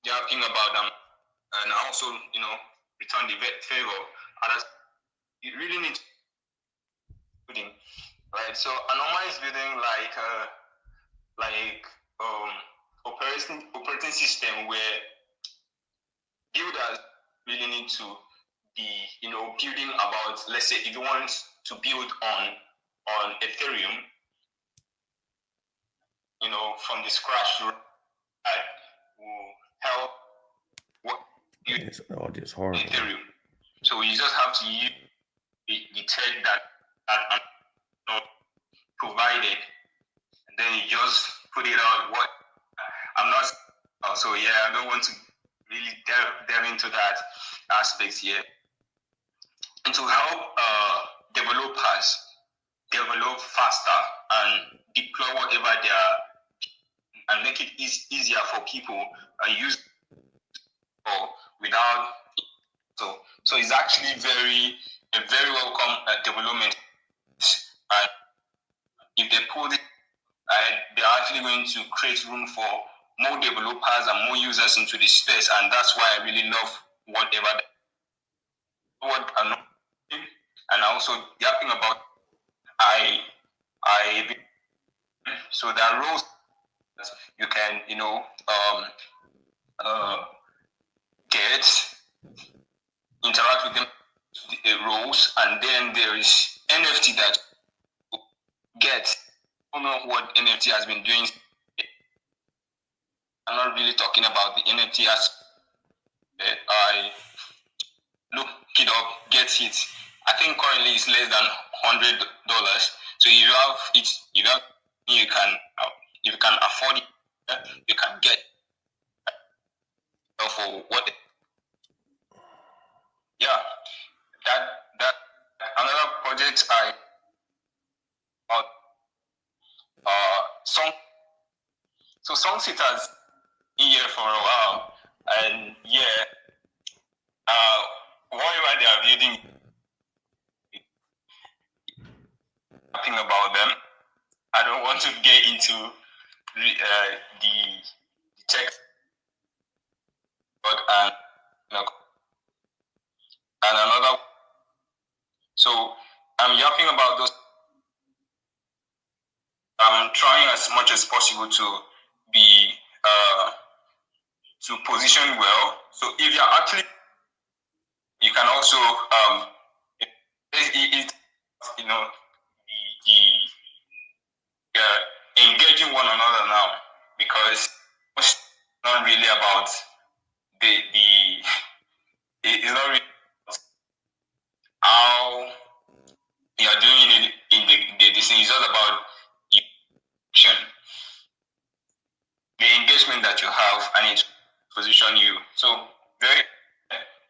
yapping about them, and also return the favor. And you really need to building, right? So Anoma is building operating system where builders really need to be building about, let's say, if you want to build on Ethereum, from the scratch, that will help It's all just horrible. Ethereum. So you just have to use the tech that provided, and then you just put it out. What I'm not, so yeah, I don't want to really delve into that aspect here. And to help developers develop faster and deploy whatever they are, and make it easier for people use without. So it's actually a very welcome development. And if they put it, they're actually going to create room for more developers and more users into the space, and that's why I really love whatever and also yapping about so there are roles you can get, interact with them, the roles, and then there is NFT that you get. I don't know what NFT has been doing. I'm not really talking about the NFT as I look it up, get it. I think currently it's less than $100. So if you have it, you can, if you can afford it, you can get for what. Yeah, that another project song. So Songsit has been here for a while, and yeah, whatever they are building, talking about them. I don't want to get into the tech, but and another. So I'm yapping about those. I'm trying as much as possible to be to position well. So if you're actually, you can also engaging one another now, because it's not really about it's not really about how you are doing it in the this thing. It's all about the engagement that you have, and it's position you. So very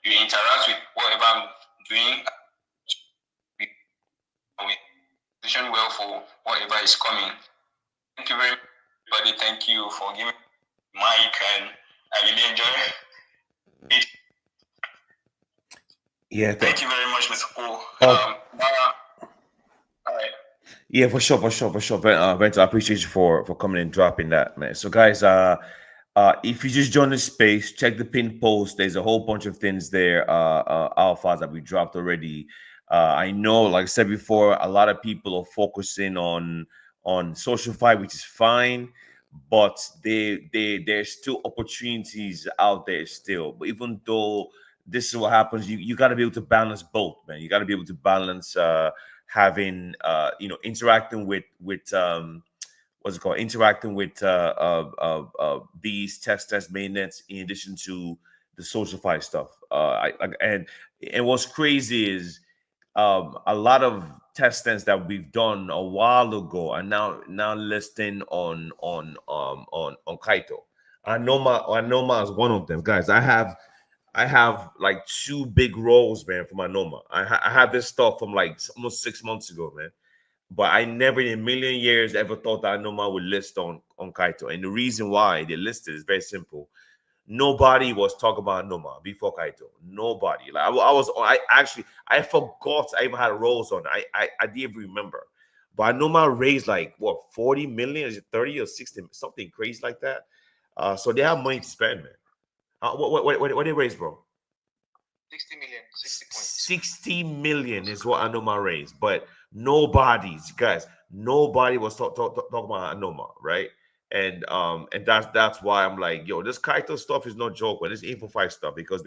you interact with whatever I'm doing, we position well for whatever is coming. Thank you very much, everybody. Thank you for giving me mic, and I really enjoy it. Yeah, Thank you very much, Mr. Cole. All right. Yeah, for sure. Vento, I appreciate you for coming and dropping that, man. So, guys, if you just joined the space, check the pin post. There's a whole bunch of things there, alphas that we dropped already. I know, like I said before, a lot of people are focusing on social fight, which is fine, but there's still opportunities out there still. But even though this is what happens, you got to be able to balance both, man. You got to be able to balance having interacting with what's it called, interacting with these test maintenance in addition to the social fight stuff. And what's crazy is a lot of test stands that we've done a while ago are now listing on Kaito. I know my is one of them, guys. I have like two big rolls, man, for my Noma. I had this stuff from like almost 6 months ago, man. But I never in a million years ever thought that Noma would list on Kaito. And the reason why they listed is very simple. Nobody was talking about Noma before Kaito. Nobody. Like I forgot I even had rolls on. I didn't even remember. But Noma raised like what 40 million, is it 30 or 60, something crazy like that. So they have money to spend, man. What they raise, bro? 60 million, 60 points. 60 million is what Anoma raised, but nobody was talking about Anoma, right? And that's why I'm like, yo, this Kaito stuff is no joke, but this Info 5 stuff, because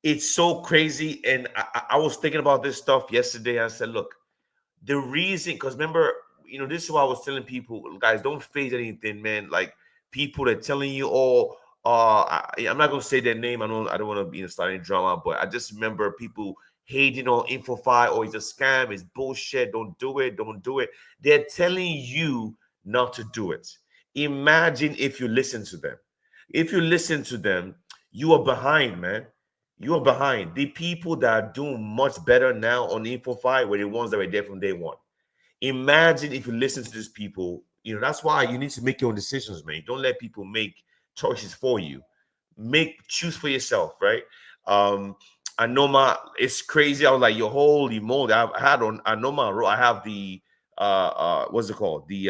it's so crazy. And I was thinking about this stuff yesterday. I said, look, the reason, because remember, this is why I was telling people, guys, don't face anything, man. Like, people are telling you, oh, I'm not gonna say their name. I don't want to be starting drama, but I just remember people hating on InfoFi, or it's a scam, it's bullshit. Don't do it, don't do it. They're telling you not to do it. Imagine if you listen to them. If you listen to them, you are behind, man. You are behind. The people that are doing much better now on InfoFi were the ones that were there from day one. Imagine if you listen to these people. That's why you need to make your own decisions, man. Don't let people make choices for you. Choose for yourself, right? Anoma, it's crazy. I was like, yo, holy moly. I had on Anoma, I have the what's it called? The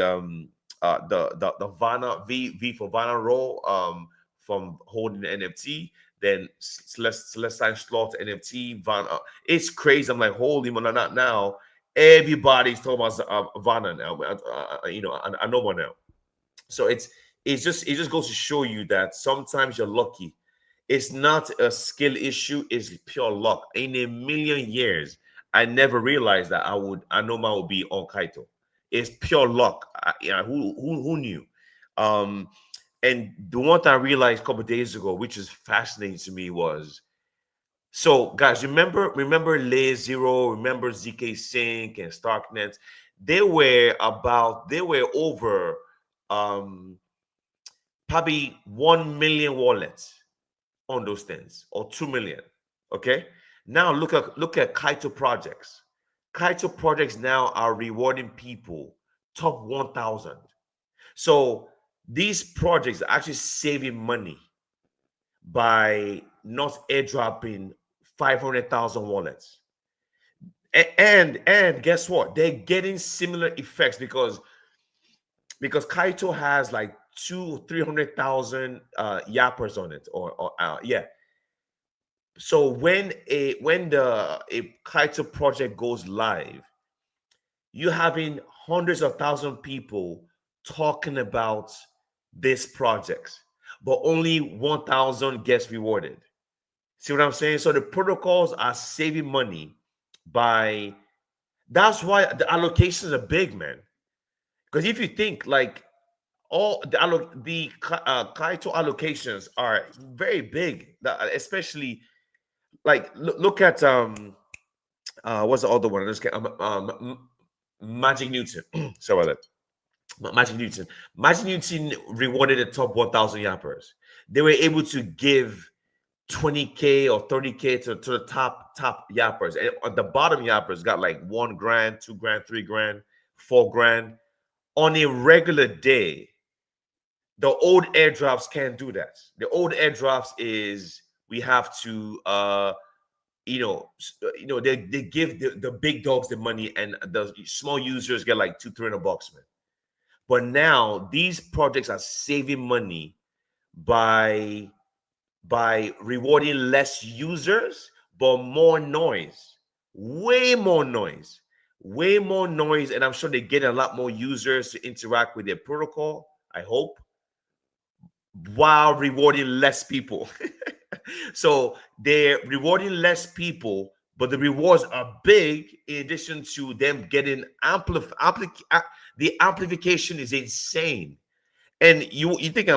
Vana V for Vana roll from holding the NFT, then Celestine Slot NFT, Vana. It's crazy. I'm like, holy moly, not now. Everybody's talking about Vana now. Anoma now. So it just goes to show you that sometimes you're lucky. It's not a skill issue, it's pure luck. In a million years, I never realized that Anoma would be on Kaito. It's pure luck. Who knew? And the one thing I realized a couple of days ago, which is fascinating to me, was, so guys, remember Lay Zero, remember ZK Sync and Starknet? They were over probably 1 million wallets on those things, or 2 million. Okay. Now look at Kaito projects. Kaito projects now are rewarding people top 1,000. So these projects are actually saving money by not airdropping 500,000 wallets. And guess what? They're getting similar effects because Kaito has like 300,000 yappers on it, or yeah. So when a Kaito project goes live, you're having hundreds of thousand people talking about this project, but only 1,000 gets rewarded. See what I'm saying? So the protocols are saving money by. That's why the allocations are big, man. Because if you think, like, all the Kaito allocations are very big, especially, like, look at what's the other one? Magic Newton. Sorry about that. Magic Newton. Magic Newton rewarded the top 1,000 yappers. they were able to give 20K or 30K to the top yappers. And on the bottom yappers got like 1 grand, 2 grand, 3 grand, 4 grand. On a regular day, the old airdrops can't do that. The old airdrops is we have to they give the big dogs the money and the small users get like 200-300 bucks, man. But now these projects are saving money by rewarding less users, but more noise, way more noise, way more noise. And I'm sure they get a lot more users to interact with their protocol, I hope, while rewarding less people. So they're rewarding less people, but the rewards are big in addition to them getting the amplification is insane. And you think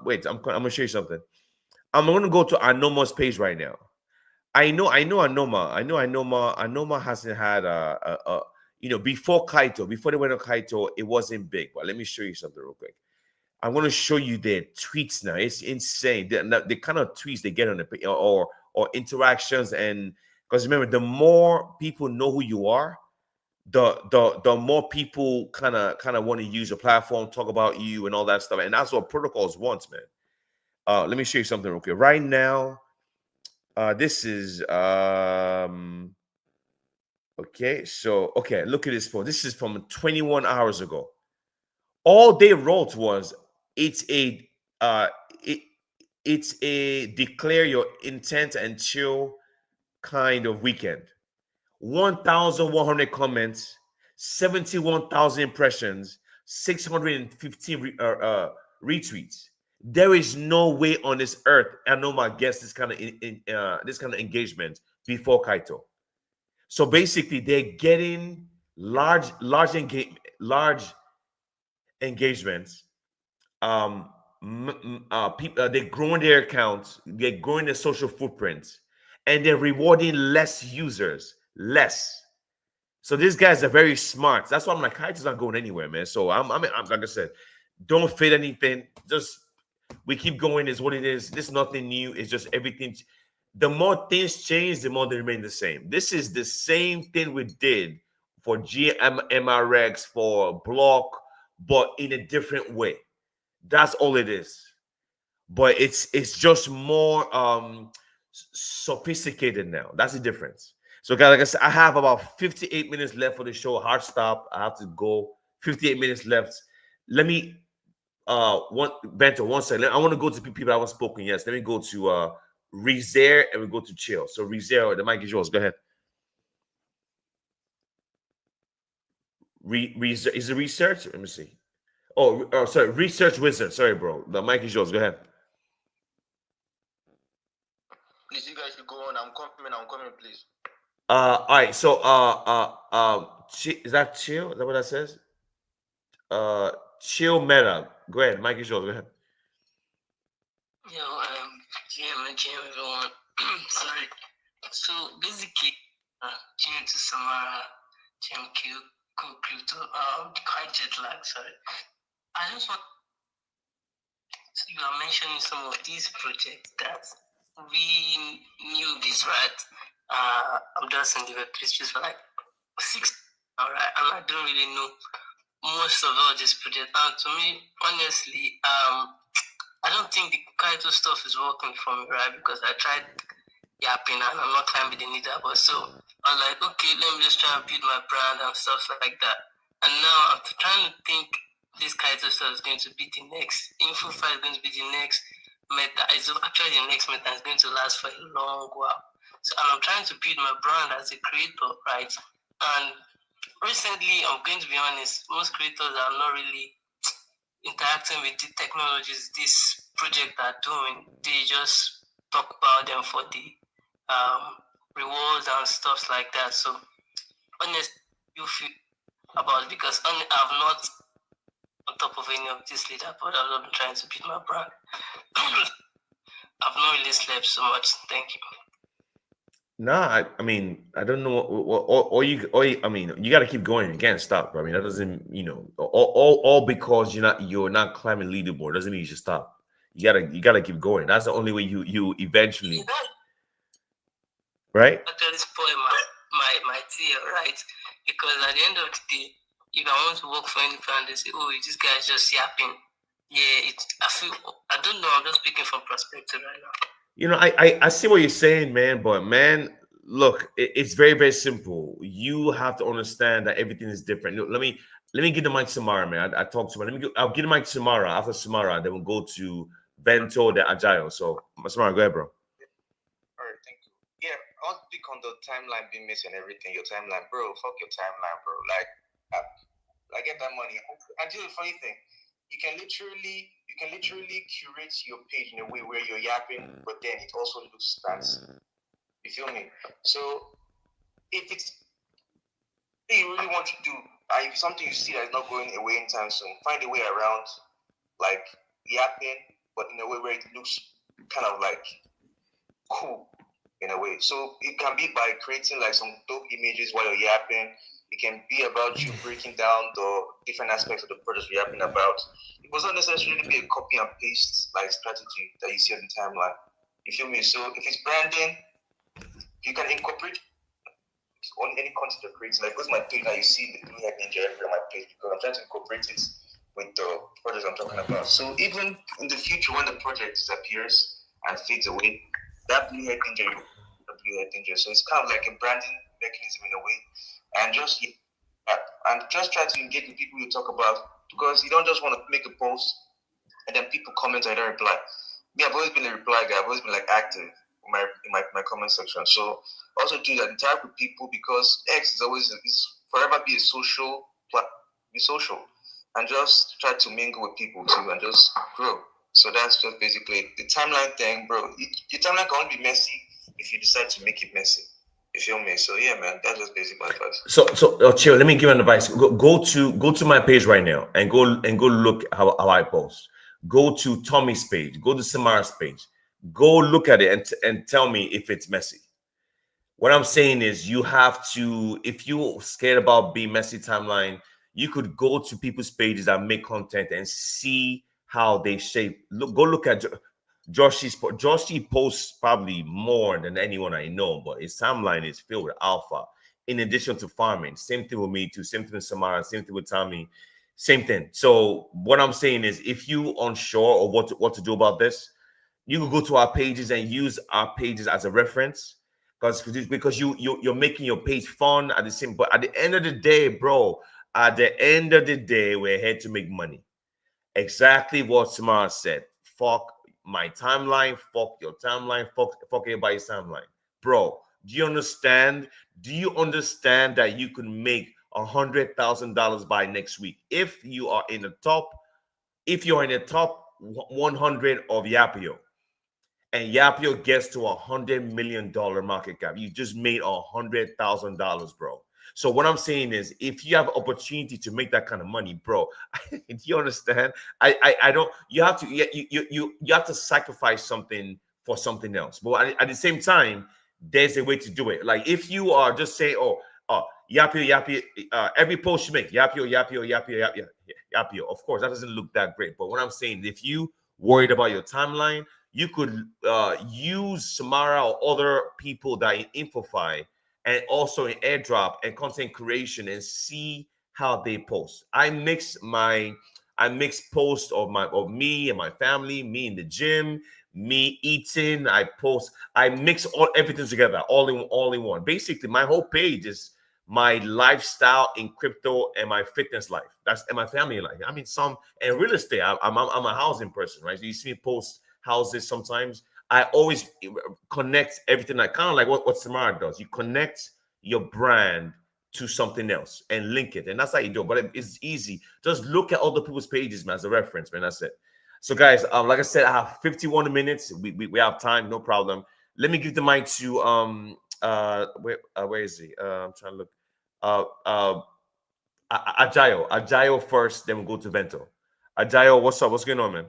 wait, I'm gonna show you something. I'm gonna go to Anoma's page right now. I know Anoma. Anoma hasn't had before Kaito, before they went on Kaito, it wasn't big. But let me show you something real quick. I'm gonna show you their tweets now. It's insane. The kind of tweets they get on the or interactions, and because remember, the more people know who you are, the more people kind of want to use your platform, talk about you, and all that stuff. And that's what protocols wants, man. Let me show you something real quick. Right now, this is okay. So look at this post. This is from 21 hours ago. All they wrote was it's a uh it, it's a declare your intent and chill kind of weekend. 1,100 comments, 71,000 impressions, 615 retweets. There is no way on this earth Anoma gets this kind of engagement before Kaito. So basically, they're getting large engagements. People they're growing their accounts, they're growing their social footprints, and they're rewarding less users, less. So these guys are very smart. That's why I'm like, Kaito's not going anywhere, man. So I'm like I said, don't fade anything. Just we keep going. Is what it is. This is nothing new. It's just everything. The more things change, the more they remain the same. This is the same thing we did for GMRX, for Block, but in a different way. That's all it is. But it's just more sophisticated now. That's the difference. So guys, like I said, I have about 58 minutes left for the show. Hard stop. I have to go. 58 minutes left. Let me Bento, one second. I want to go to people I haven't spoken. Yes, let me go to Rezair and we go to Chill. So Rezair, the mic is yours. Go ahead. Is it research? Let me see. Oh, sorry, Research Wizard. Sorry, bro. The mic is yours. Go ahead. Please, you guys should go on. I'm coming, please. All right. So, is that Chill? Is that what that says? Chill Meta. Go ahead. Mic is yours. Go ahead. Yo, GM, everyone. Sorry. So basically, GM to Samara, GMQ, Crypto, quite jet lag. Sorry. I just want. So you are mentioning some of these projects that we knew this, right? I'm just in the Web3 space for like 6, all right, and I don't really know most of all these projects. And to me, honestly, I don't think the Kaito stuff is working for me, right? Because I tried yapping and I'm not climbing the needle. But so I was like, okay, let me just try and build my brand and stuff like that. And now I'm trying to think this Kaito stuff is going to be the next. InfoFi is going to be the next meta. It's actually the next meta is going to last for a long while. So and I'm trying to build my brand as a creator, right? And recently, I'm going to be honest, most creators are not really interacting with the technologies this project are doing. They just talk about them for the rewards and stuff like that. So honestly, you feel about it because I'm not on top of any of this leader, but I've been trying to build my brand. I've not really slept so much. Thank you. Nah, I mean, I don't know. I mean, you got to keep going. You can't stop. I mean, that doesn't, all because you're not climbing leaderboard doesn't mean you should stop. You gotta keep going. That's the only way you eventually, right? Actually spoil my tea, right? Because at the end of the day, if I want to work for any brand, they say, "Oh, this guy is just yapping." Yeah, I feel I don't know. I'm just speaking from perspective right now. I see what you're saying, man. But man, look, it's very very simple. You have to understand that everything is different. Look, let me give the mic to Samara, man. I talked to her. I'll give the mic to Samara. After Samara, then we'll go to Vento, then Agile. So Samara, go ahead, bro. All right, thank you. Yeah, I'll speak on the timeline being missing and everything. Your timeline, bro. Fuck your timeline, bro. I get that money. And do the funny thing, you can literally curate your page in a way where you're yapping, but then it also looks fancy. You feel me? So if it's you really want to do, if something you see that's not going away anytime soon, find a way around like yapping, but in a way where it looks kind of like cool in a way. So it can be by creating like some dope images while you're yapping. It can be about you breaking down the different aspects of the project you're yapping about. It was not necessarily be a copy and paste like strategy that you see on the timeline. You feel me? So if it's branding, you can incorporate on any content you're creating. Like, go to my page now, you see the blue head ninja everywhere on my page because I'm trying to incorporate it with the project I'm talking about. So even in the future, when the project disappears and fades away, that blue head ninja, the blue head ninja. So it's kind of like a branding mechanism in a way, and just try to engage with people you talk about because you don't just want to make a post and then people comment and I don't reply. Me, I've always been a reply guy. I've always been like active in my comment section. So also do that, interact with people because X is forever be a social be social, and just try to mingle with people too and just grow. So that's just basically the timeline thing, bro. Your timeline can only be messy if you decide to make it messy. You feel me? So yeah, man, that's just basic advice. So chill. Let me give you an advice. Go to my page right now and go look how I post. Go to Tommy's page. Go to Samara's page. Go look at it and tell me if it's messy. What I'm saying is you have to, if you're scared about being messy timeline, you could go to people's pages that make content and see how they shape. Go look at Joshi posts probably more than anyone I know, but his timeline is filled with alpha. In addition to farming, same thing with me too. Same thing with Samara. Same thing with Tommy. Same thing. So what I'm saying is, if you unsure of what to do about this, you can go to our pages and use our pages as a reference because you're making your page fun at the same. But at the end of the day, bro, at the end of the day, we're here to make money. Exactly what Samara said. Fuck my timeline. Fuck your timeline. Fuck everybody's timeline, bro. Do you understand? Do you understand that you can make $100,000 by next week if you are in the top? If you're in the top 100 of Yapio, and Yapio gets to $100 million market cap, you just made $100,000, bro. So what I'm saying is, if you have opportunity to make that kind of money, bro, do you understand? I don't. You have to. You have to sacrifice something for something else. But at the same time, there's a way to do it. Like if you are just saying, oh, Yapio, Yapio, every post you make, Yapio, Yapio, Yapio, Yapio, Yapio. Of course, that doesn't look that great. But what I'm saying, if you worried about your timeline, you could use Samara or other people that in Infofy and also in Airdrop and content creation and see how they post. I mix posts of me and my family, me in the gym, me eating. I mix everything together, all in one. Basically, my whole page is my lifestyle in crypto and my fitness life. That's and my family life. I mean, some and real estate. I'm a housing person, right? So you see me post houses sometimes. I always connect everything. I kind of like what Samara does. You connect your brand to something else and link it, and that's how you do it. But it's easy. Just look at other people's pages, man, as a reference, man. That's it. So, guys, like I said, I have 51 minutes. We have time, no problem. Let me give the mic to where is he? I'm trying to look. Ajayo first, then we'll go to Vento. Ajayo, what's up? What's going on, man?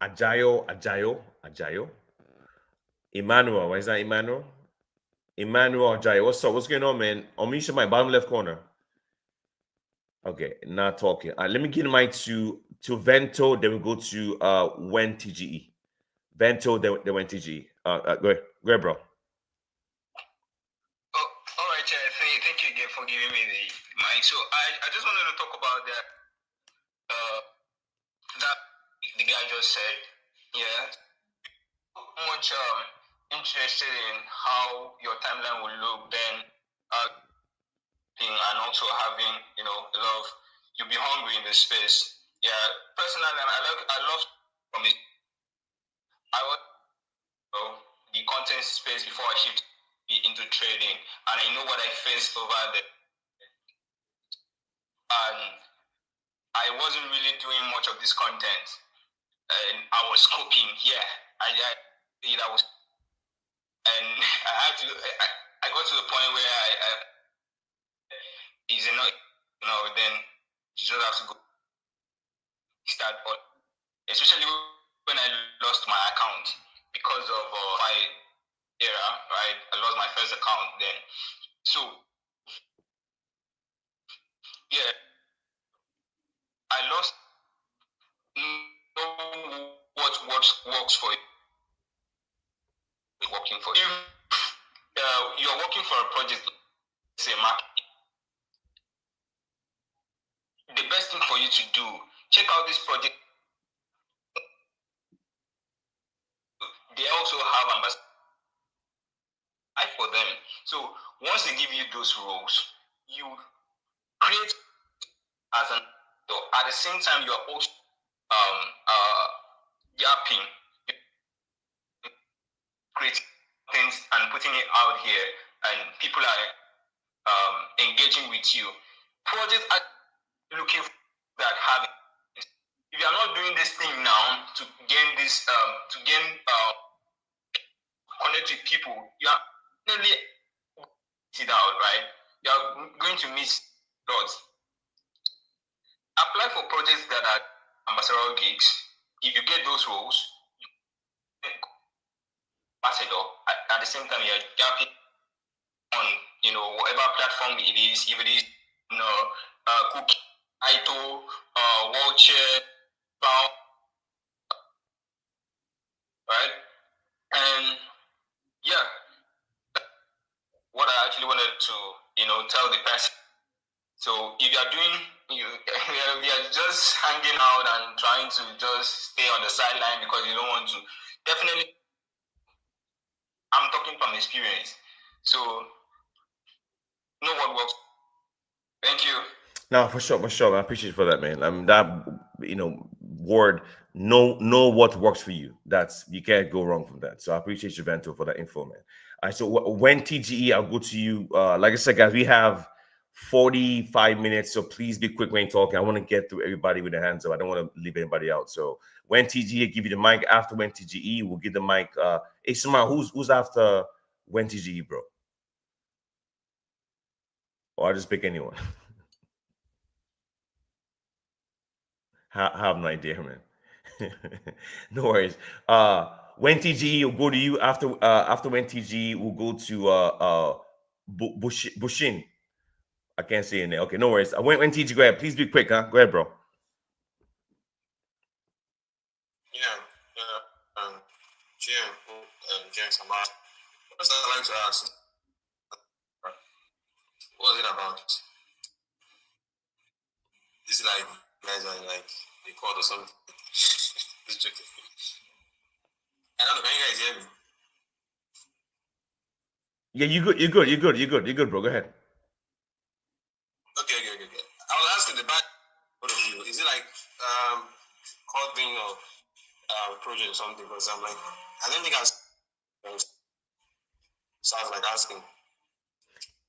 Ajayo. Emmanuel, why is that Emmanuel? Emmanuel Ajayo, what's up? What's going on, man? Omisha, my bottom left corner. Okay, not talking. Let me get the mic to Vento. Then we go to Wen TGE. Vento, then Wen TGE. Go ahead, bro. Oh, all right, yeah. Thank you again for giving me the mic. So I just wanted to talk about that the guy just said. Yeah, much interested in how your timeline will look. Then and also having a lot of you'll be hungry in the space. Yeah, personally, I love from it. I was the content space before I shift into trading, and I know what I faced over there, and I wasn't really doing much of this content, and I was coping. Yeah, I was, and I had to. I got to the point where I is enough. Then you just have to go start on, especially when I lost my account because of my era, right? I lost my first account then. So, yeah, I lost know what works for you, working for you. If you're working for a project, say market, the best thing for you to do, check out this project. They also have ambassadors for them. So once they give you those roles, you create as an at the same time you are also yapping, creating things and putting it out here, and people are engaging with you. Projects are looking for that having. If you are not doing this thing now to gain this to gain connect with people, you are definitely it out, right? You are going to miss lots. Apply for projects that are ambassadorial gigs. If you get those roles, ambassador at the same time you're jumping on whatever platform it is, if it is Cookie, Ito, Wallchair, right? And yeah, what I actually wanted to tell the person. So if you are doing you are just hanging out and trying to just stay on the sideline because you don't want to, definitely I'm talking from experience. So know what works. Thank you. No, for sure, for sure. I appreciate you for that, man. That word, know what works for you. That's you can't go wrong from that. So I appreciate you, Vento, for that info, man. All right, so when TGE, I'll go to you. Like I said, guys, we have 45 minutes, so please be quick when you're talking. I want to get through everybody with their hands up. I don't want to leave anybody out. So when TGE, give you the mic. After when TGE, we'll give the mic. Hey, Samar, who's after when TGE, bro? Or I'll just pick anyone. Have no idea, man. No worries. When TGE will go to you after when TGE will go to Bushin. I can't say your name. Okay, no worries. When TG, go ahead. Please be quick, huh? Go ahead, bro. Yeah, Jim, James, first I'd like to ask, what is it about? Is it like you guys are like they called or something? Just joking. I don't know. Can you guys hear me? Yeah, you good. You're good. You're good. You're good. You're good, bro. Go ahead. Okay. I was asking the back both of you. Is it like coding or project or something? Because I'm like, I don't think I sounds like asking.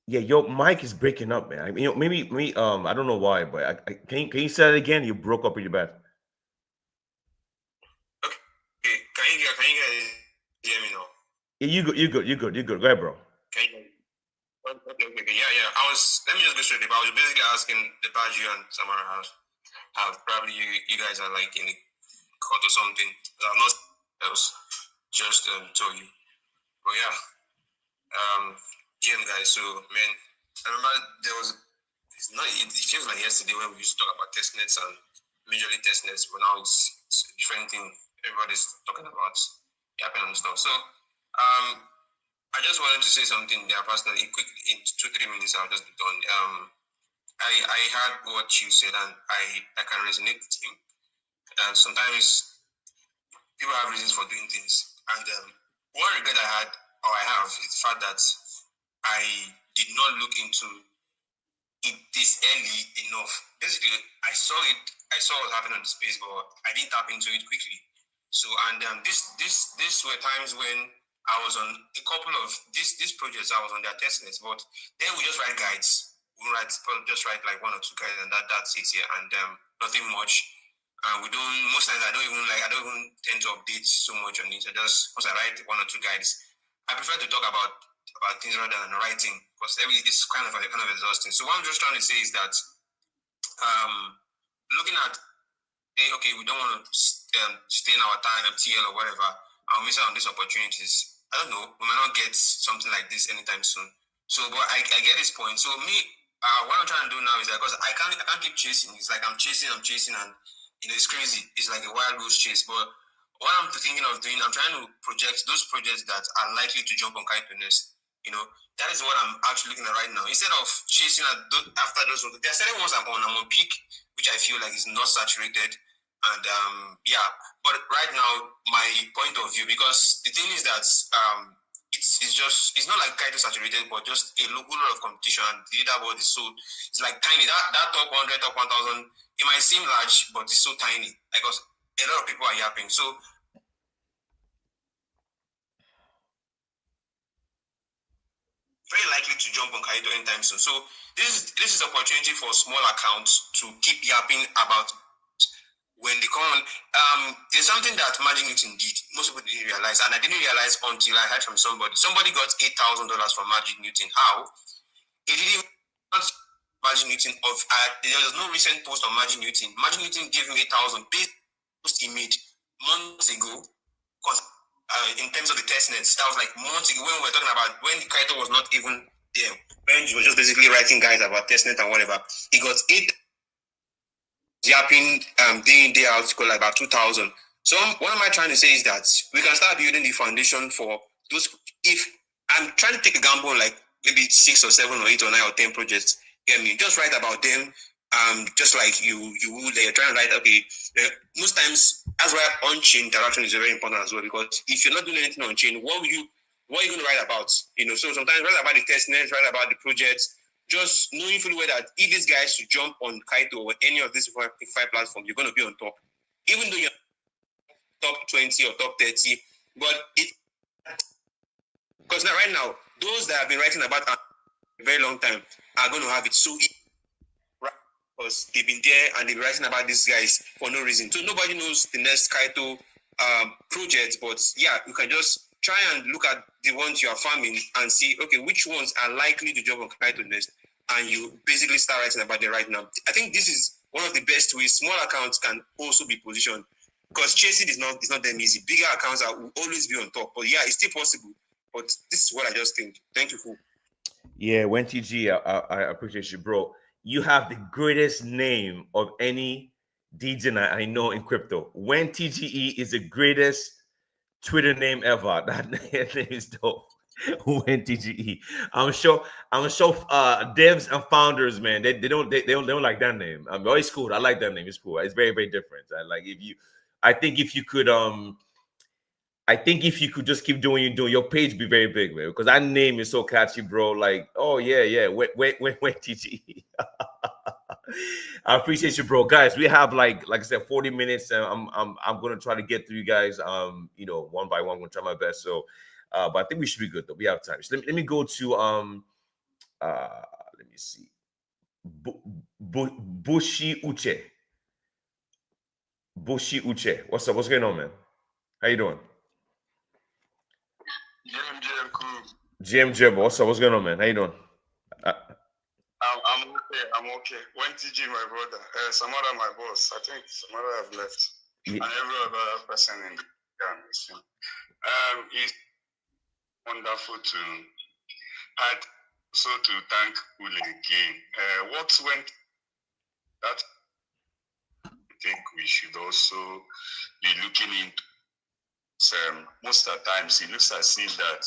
Yeah, your mic is breaking up, man. Maybe I don't know why, but can you say that again? You broke up pretty bad. Okay, can you guys hear me now? Yeah, you good. You good. You good. You good. Go ahead, bro. Can you? Okay. Yeah. Let me just go straight. I was basically asking the badge you and Samara have probably you guys are like in a court or something. I'm not else. Just told you. But yeah, GM guys. So man, I remember there was a it feels like yesterday when we used to talk about testnets and majorly testnets, but now it's a different thing. Everybody's talking about yapping and stuff. So I just wanted to say something there personally, quickly, in 2-3 minutes. I'll just be done. I heard what you said, and I can resonate with you. And sometimes people have reasons for doing things, and one regret I had, or I have, is the fact that I did not look into it this early enough. Basically, I saw what happened on the space, but I didn't tap into it quickly. So, and this were times when I was on a couple of these projects. I was on their testnets, but then we just write guides. We just write like 1 or 2 guides, and that's it here, and nothing much. We don't. Most times, I don't even tend to update so much on it. Once I write 1 or 2 guides, I prefer to talk about things rather than writing, because it's kind of exhausting. So what I'm just trying to say is that looking at, okay, we don't want to stay in our time TL or whatever, I'll miss out on these opportunities. I don't know, we might not get something like this anytime soon. So, but I get this point. So me, what I'm trying to do now is that, because I can't keep chasing. It's like I'm chasing, and it's crazy. It's like a wild goose chase. But what I'm thinking of doing, I'm trying to project those projects that are likely to jump on Kaito Nest. That is what I'm actually looking at right now. Instead of chasing after those, there are certain ones I'm on peak, which I feel like is not saturated. And but right now, my point of view, because the thing is that it's not like Kaito saturated, but just a whole lot of competition, and the leaderboard is it's like tiny. That top 100, top 1,000, it might seem large, but it's so tiny because a lot of people are yapping. So very likely to jump on Kaito anytime soon. So this is opportunity for small accounts to keep yapping about when they come on. There's something that Magic Newton did. Most people didn't realize, and I didn't realize until I heard from somebody. Somebody got $8,000 from Magic Newton. How? He didn't even Magic Newton there was no recent post on Magic Newton. Magic Newton gave him 8,000 based post he made months ago. Because in terms of the testnets, that was like months ago when we were talking about when Kaito was not even there. When he was just basically writing guys about testnet and whatever. He got 8 yapping day in, day out, got like about 2,000. So what am I trying to say is that we can start building the foundation for those. If I'm trying to take a gamble, like maybe 6 or 7 or 8 or 9 or 10 projects, get me, just write about them. Just like you would, you're trying to write. Okay, most times that's why on-chain interaction is very important as well, because if you're not doing anything on-chain, what are you going to write about? So sometimes write about the testnet, write about the projects. Just knowing fully well that if these guys should jump on Kaito or any of these 5 platforms, you're going to be on top, even though you're top 20 or top 30. But because now, right now, those that have been writing about a very long time are going to have it so easy, right? Because they've been there and they've been writing about these guys for no reason. So nobody knows the next Kaito project, but yeah, you can just try and look at the ones you are farming and see, okay, which ones are likely to jump on Kaito Nest, and you basically start writing about them right now. I think this is one of the best ways. Small accounts can also be positioned, because chasing is not that easy. Bigger accounts will always be on top, but yeah, it's still possible. But this is what I just think. Thank you, Fu. Yeah, WenTG, I appreciate you, bro. You have the greatest name of any DJ I know in crypto. WenTGE is the greatest Twitter name ever. That name is dope. WenTGE. I'm sure devs and founders, man, they don't like that name. Oh, it's cool. I like that name. It's cool. It's very, very different. I think if you could just keep doing your page be very big, man, because that name is so catchy, bro. Like, oh yeah, wait, TG. I appreciate you, bro. Guys, we have like I said, 40 minutes, and I'm gonna try to get through you guys, one by one. I'm gonna try my best. So, but I think we should be good though. We have time. So let me go to let me see, Bushi Uche. Bushi Uche, what's up? What's going on, man? How you doing? GM, cool. GM, what's up? What's going on, man? How you doing? I'm okay. WenTG, my brother. Samara, my boss. I think Samara have left. Yeah. And every other person in the game. It's wonderful to add So to thank Ule again. What went that I think we should also be looking into. Most of the times it looks as if that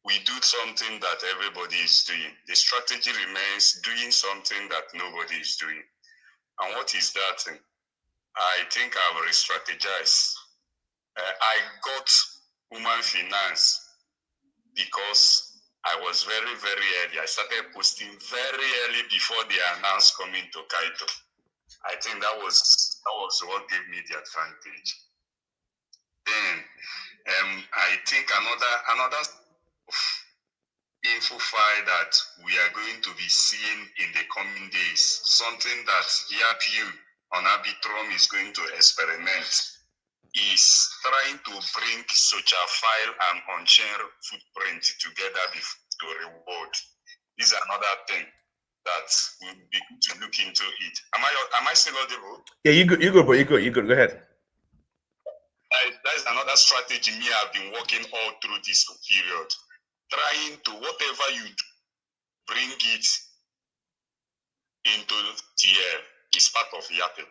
we do something that everybody is doing. The strategy remains doing something that nobody is doing. And what is that? I think I will re-strategize. I got human finance because I was very, very early. I started posting very early before they announced coming to Kaito. I think that was what gave me the advantage. Then I think another info file that we are going to be seeing in the coming days, something that YAPU on Arbitrum is going to experiment, is trying to bring social file and on-chain footprint together to reward. This is another thing that we'll be to look into it. Am I still audible? Yeah, you good, bro. You good. Go ahead. That is another strategy me have been working all through this period. Trying to, whatever you do, bring it into TL is part of yapping.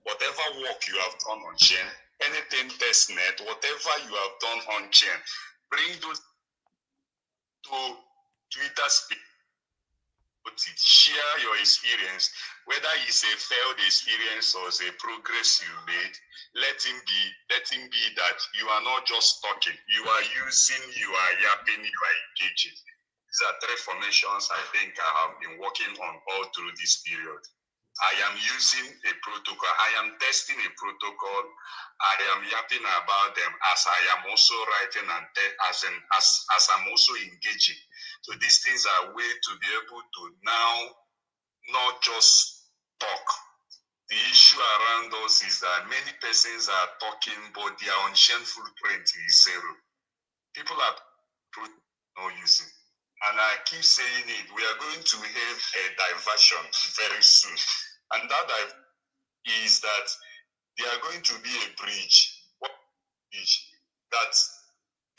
Whatever work you have done on chain, anything testnet, whatever you have done on chain, bring those to Twitter space. Share your experience, whether it's a failed experience or a progress you made. Let him be that you are not just talking, you are using, you are yapping, you are engaging. These are three formations I think I have been working on all through this period. I am using a protocol. I am testing a protocol. I am yapping about them as I am also writing and as I'm also engaging. So these things are a way to be able to now not just talk. The issue around us is that many persons are talking, but their on-chain footprint is zero. People are not using. And I keep saying it, we are going to have a diversion very soon. And that is that there are going to be a bridge. What bridge? That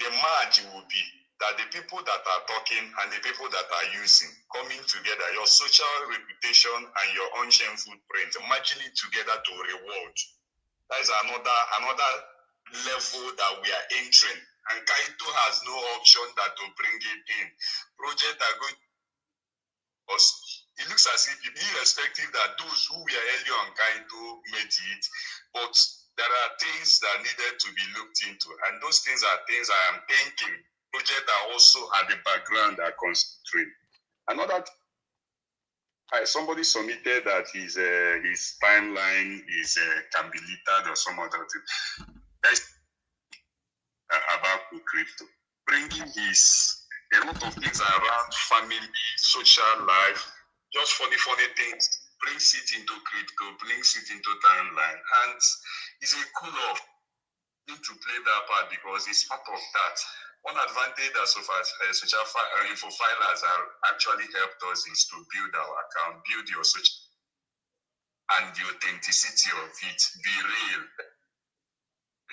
the merge will be that the people that are talking and the people that are using coming together, your social reputation and your on-chain footprint, merging it together to reward. That is another level that we are entering. And Kaito has no option that to bring it in. Projects are going because it looks as if, irrespective that those who were early on Kaito made it, but there are things that needed to be looked into, and those things are things I am thinking. Projects are also at the background that concentrate. Another somebody submitted that his timeline is can be littered or some other thing. That's about crypto, bringing a lot of things around family, social life, just funny things, brings it into crypto, brings it into timeline, and it's a cool off need to play that part because it's part of that. One advantage that so far social info filers are actually helped us is to build our account, build your social, and the authenticity of it, be real.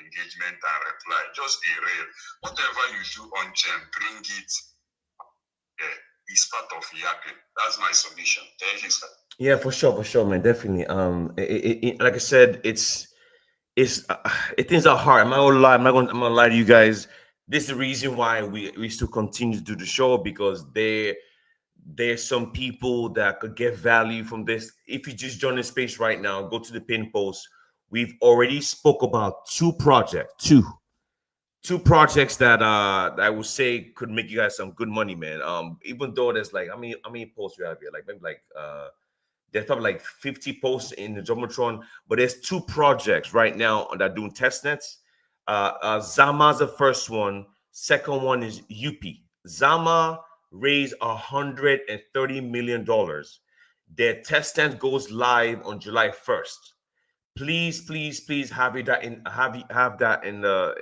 Engagement and reply, just be real. Whatever you do on chain, bring it. It's part of yapping. That's my submission. Thank you, sir. Yeah, for sure, man. Definitely. Like I said, things are hard. I'm not gonna lie. I'm gonna lie to you guys. This is the reason why we still continue to do the show because there's some people that could get value from this. If you just join the space right now, go to the pin post. We've already spoke about two that I would say could make you guys some good money, man. Even though there's like how many posts we have here? Like maybe like there's probably like 50 posts in the Jumbotron, but there's two projects right now that are doing test nets. Zama's the first one. Second one is UP. Zama raised $130 million. Their test net goes live on July 1st. Please have that in the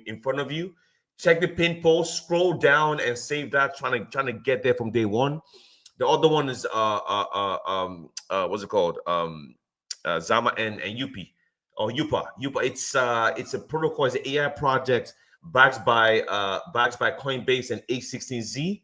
in front of you. Check the pin post, scroll down and save that. Trying to get there from day one. The other one is what's it called? Zama and UP or UPA. It's a protocol, it's an AI project backed by Coinbase and A16Z.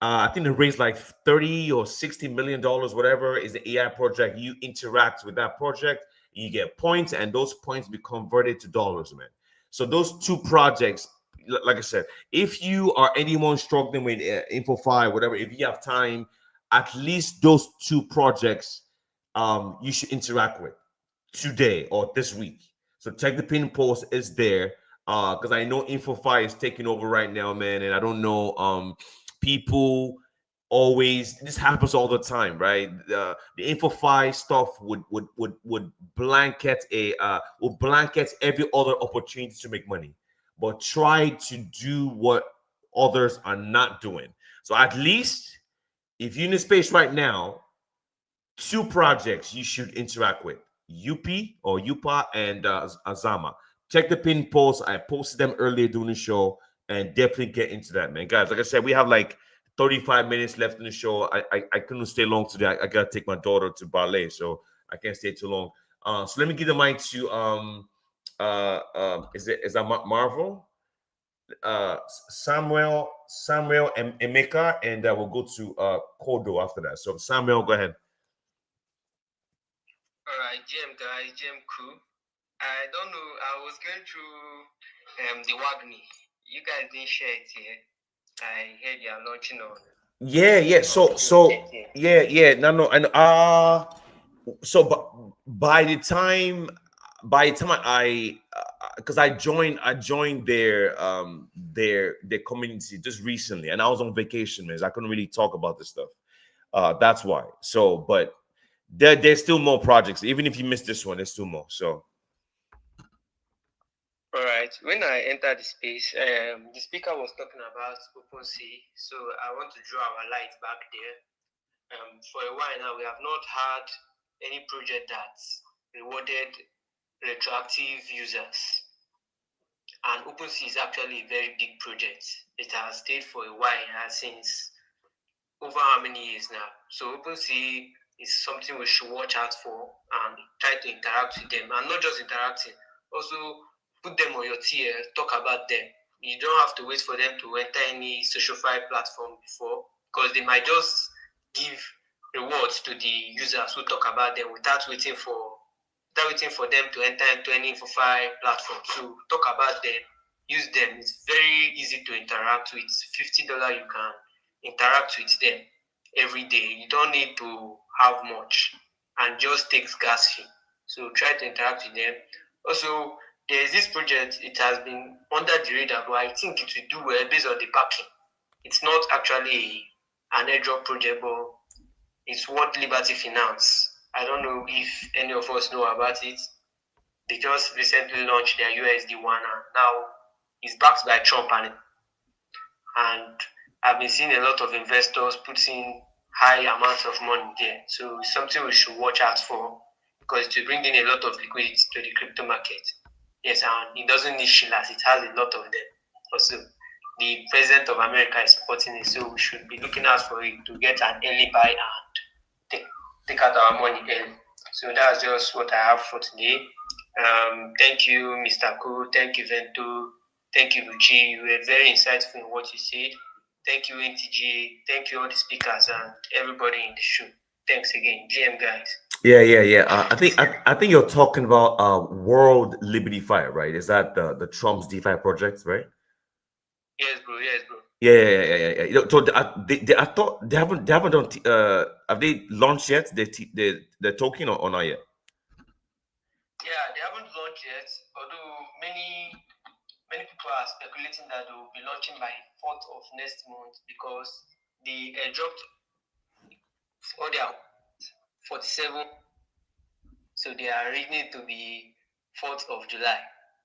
I think they raised like 30 or 60 million dollars, whatever is the AI project. You interact with that project, you get points, and those points be converted to dollars, man. So those two projects, like I said, if you are anyone struggling with InfoFi, whatever, if you have time, at least those two projects, you should interact with today or this week. So check the pin post is there. Because I know InfoFi is taking over right now, man, and I don't know people always this happens all the time, right? The InfoFi stuff would blanket a would blanket every other opportunity to make money, but try to do what others are not doing. So at least if you're in the space right now, two projects you should interact with: UP or UPA and Azama. Check the pin posts. I posted them earlier during the show, and definitely get into that, man. Guys, like I said, we have like 35 minutes left in the show. I couldn't stay long today. I gotta take my daughter to ballet, so I can't stay too long. So let me give the mic to is that Marvel? Samuel and Emeka, and we'll go to Kodo after that. So Samuel, go ahead. All right, GM guys, GM crew. I don't know. I was going through the Wagni. You guys didn't share it here. I heard you are launching on. Yeah. Yeah. No. And so but by the time I because I joined their community just recently, and I was on vacation, man. So I couldn't really talk about this stuff. That's why. So, but there's still more projects. Even if you missed this one, there's still more. So all right. When I entered the space, the speaker was talking about OpenSea, so I want to draw our light back there. For a while now, we have not had any project that's rewarded retroactive users. And OpenSea is actually a very big project. It has stayed for a while since over how many years now. So OpenSea is something we should watch out for and try to interact with them. And not just interacting, also put them on your tier, talk about them. You don't have to wait for them to enter any social file platform before, because they might just give rewards to the users who talk about them without waiting for them to enter into any InfoFi platform. So talk about them, use them. It's very easy to interact with. $50 you can interact with them every day. You don't need to have much and just takes gas fee. So try to interact with them. Also, there is this project. It has been under the radar, but I think it will do well based on the backing. It's not actually an airdrop project, but it's what Liberty Finance. I don't know if any of us know about it. They just recently launched their USD one, and now it's backed by Trump, and I've been seeing a lot of investors putting high amounts of money there. So it's something we should watch out for, because it will bring in a lot of liquidity to the crypto market. Yes, and it doesn't need shillers, it has a lot of them. Also, the president of America is supporting it, so we should be looking out for it to get an early buy and take out our money early. So that's just what I have for today. Thank you, Mr. Ku. Thank you, Vento. Thank you, Buchi. You were very insightful in what you said. Thank you, NTG. Thank you, all the speakers and everybody in the show. Thanks again, GM guys. Yeah. I think you're talking about World Liberty Fire, right? Is that the Trump's DeFi project, right? Yes, bro. Yeah. You know, so I thought they haven't done. Have they launched yet? The token or not yet? Yeah, they haven't launched yet. Although many people are speculating that they will be launching by 4th of next month, because the dropped all their 47. So they are reading it to be 4th of July.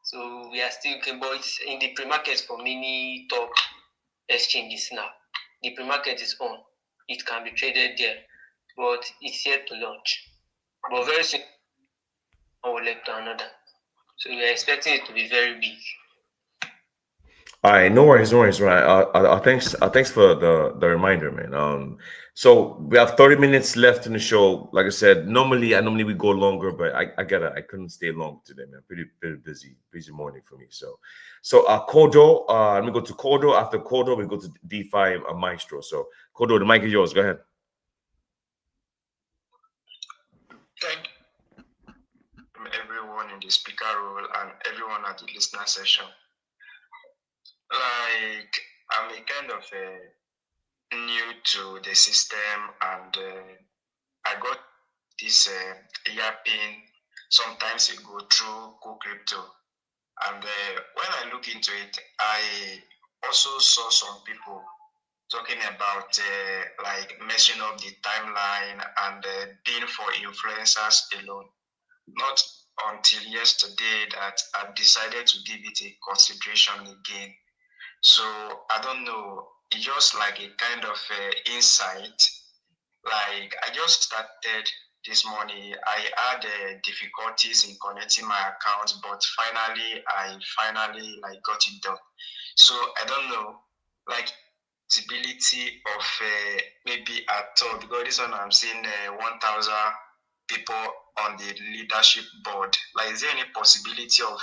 So we are still looking, but it's in the pre-market for many top exchanges now. The pre-market is on. It can be traded there, but it's yet to launch. But very soon, one will lead to another. So we are expecting it to be very big. All right, no worries, no worries, right? Thanks for the reminder, man. So we have 30 minutes left in the show. Like I said, I normally we go longer, but I couldn't stay long today, man. Pretty busy morning for me. So Kodo, let me go to Kodo. After Kodo, we go to DeFi Maestro. So Kodo, the mic is yours. Go ahead. Thank everyone in the speaker role and everyone at the listener session. Like, I'm a kind of new to the system, and I got this yapping sometimes ago through Crypto. And when I look into it, I also saw some people talking about like messing up the timeline and being for influencers alone. Not until yesterday that I've decided to give it a consideration again. So I don't know, it's just like a kind of insight. Like, I just started this morning. I had difficulties in connecting my account, but I finally like got it done. So I don't know, like, possibility of maybe at all, because this one I'm seeing 1,000 people on the leadership board. Like, is there any possibility of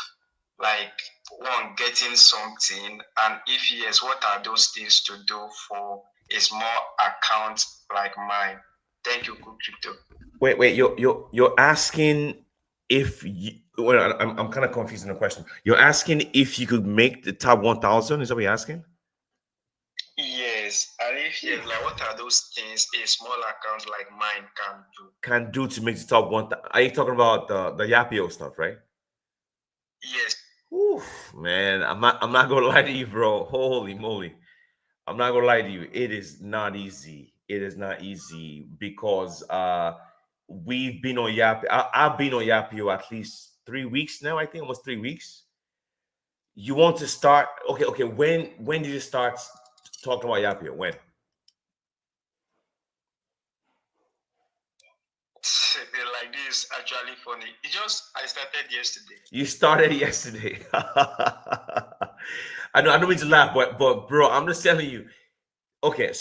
like one getting something, and if yes, what are those things to do for a small account like mine? Thank you, Cook Crypto. Wait, you're asking if you, well, I'm kind of confused in the question. You're asking if you could make the top 1,000. Is that what you're asking? Yes, and if yes, like what are those things a small account like mine can do? Can do to make the top one. Are you talking about the Yapio stuff, right? Yes. Oof, man, I'm not gonna lie to you, bro. Holy moly, I'm not gonna lie to you. It is not easy. It is not easy because we've been on Yapio. I've been on Yapio at least 3 weeks now. I think almost 3 weeks. You want to start? Okay. When did you start talking about Yapio? When? Like this actually funny. It just I started yesterday. You started yesterday. I don't mean to laugh, but bro, I'm just telling you. Okay,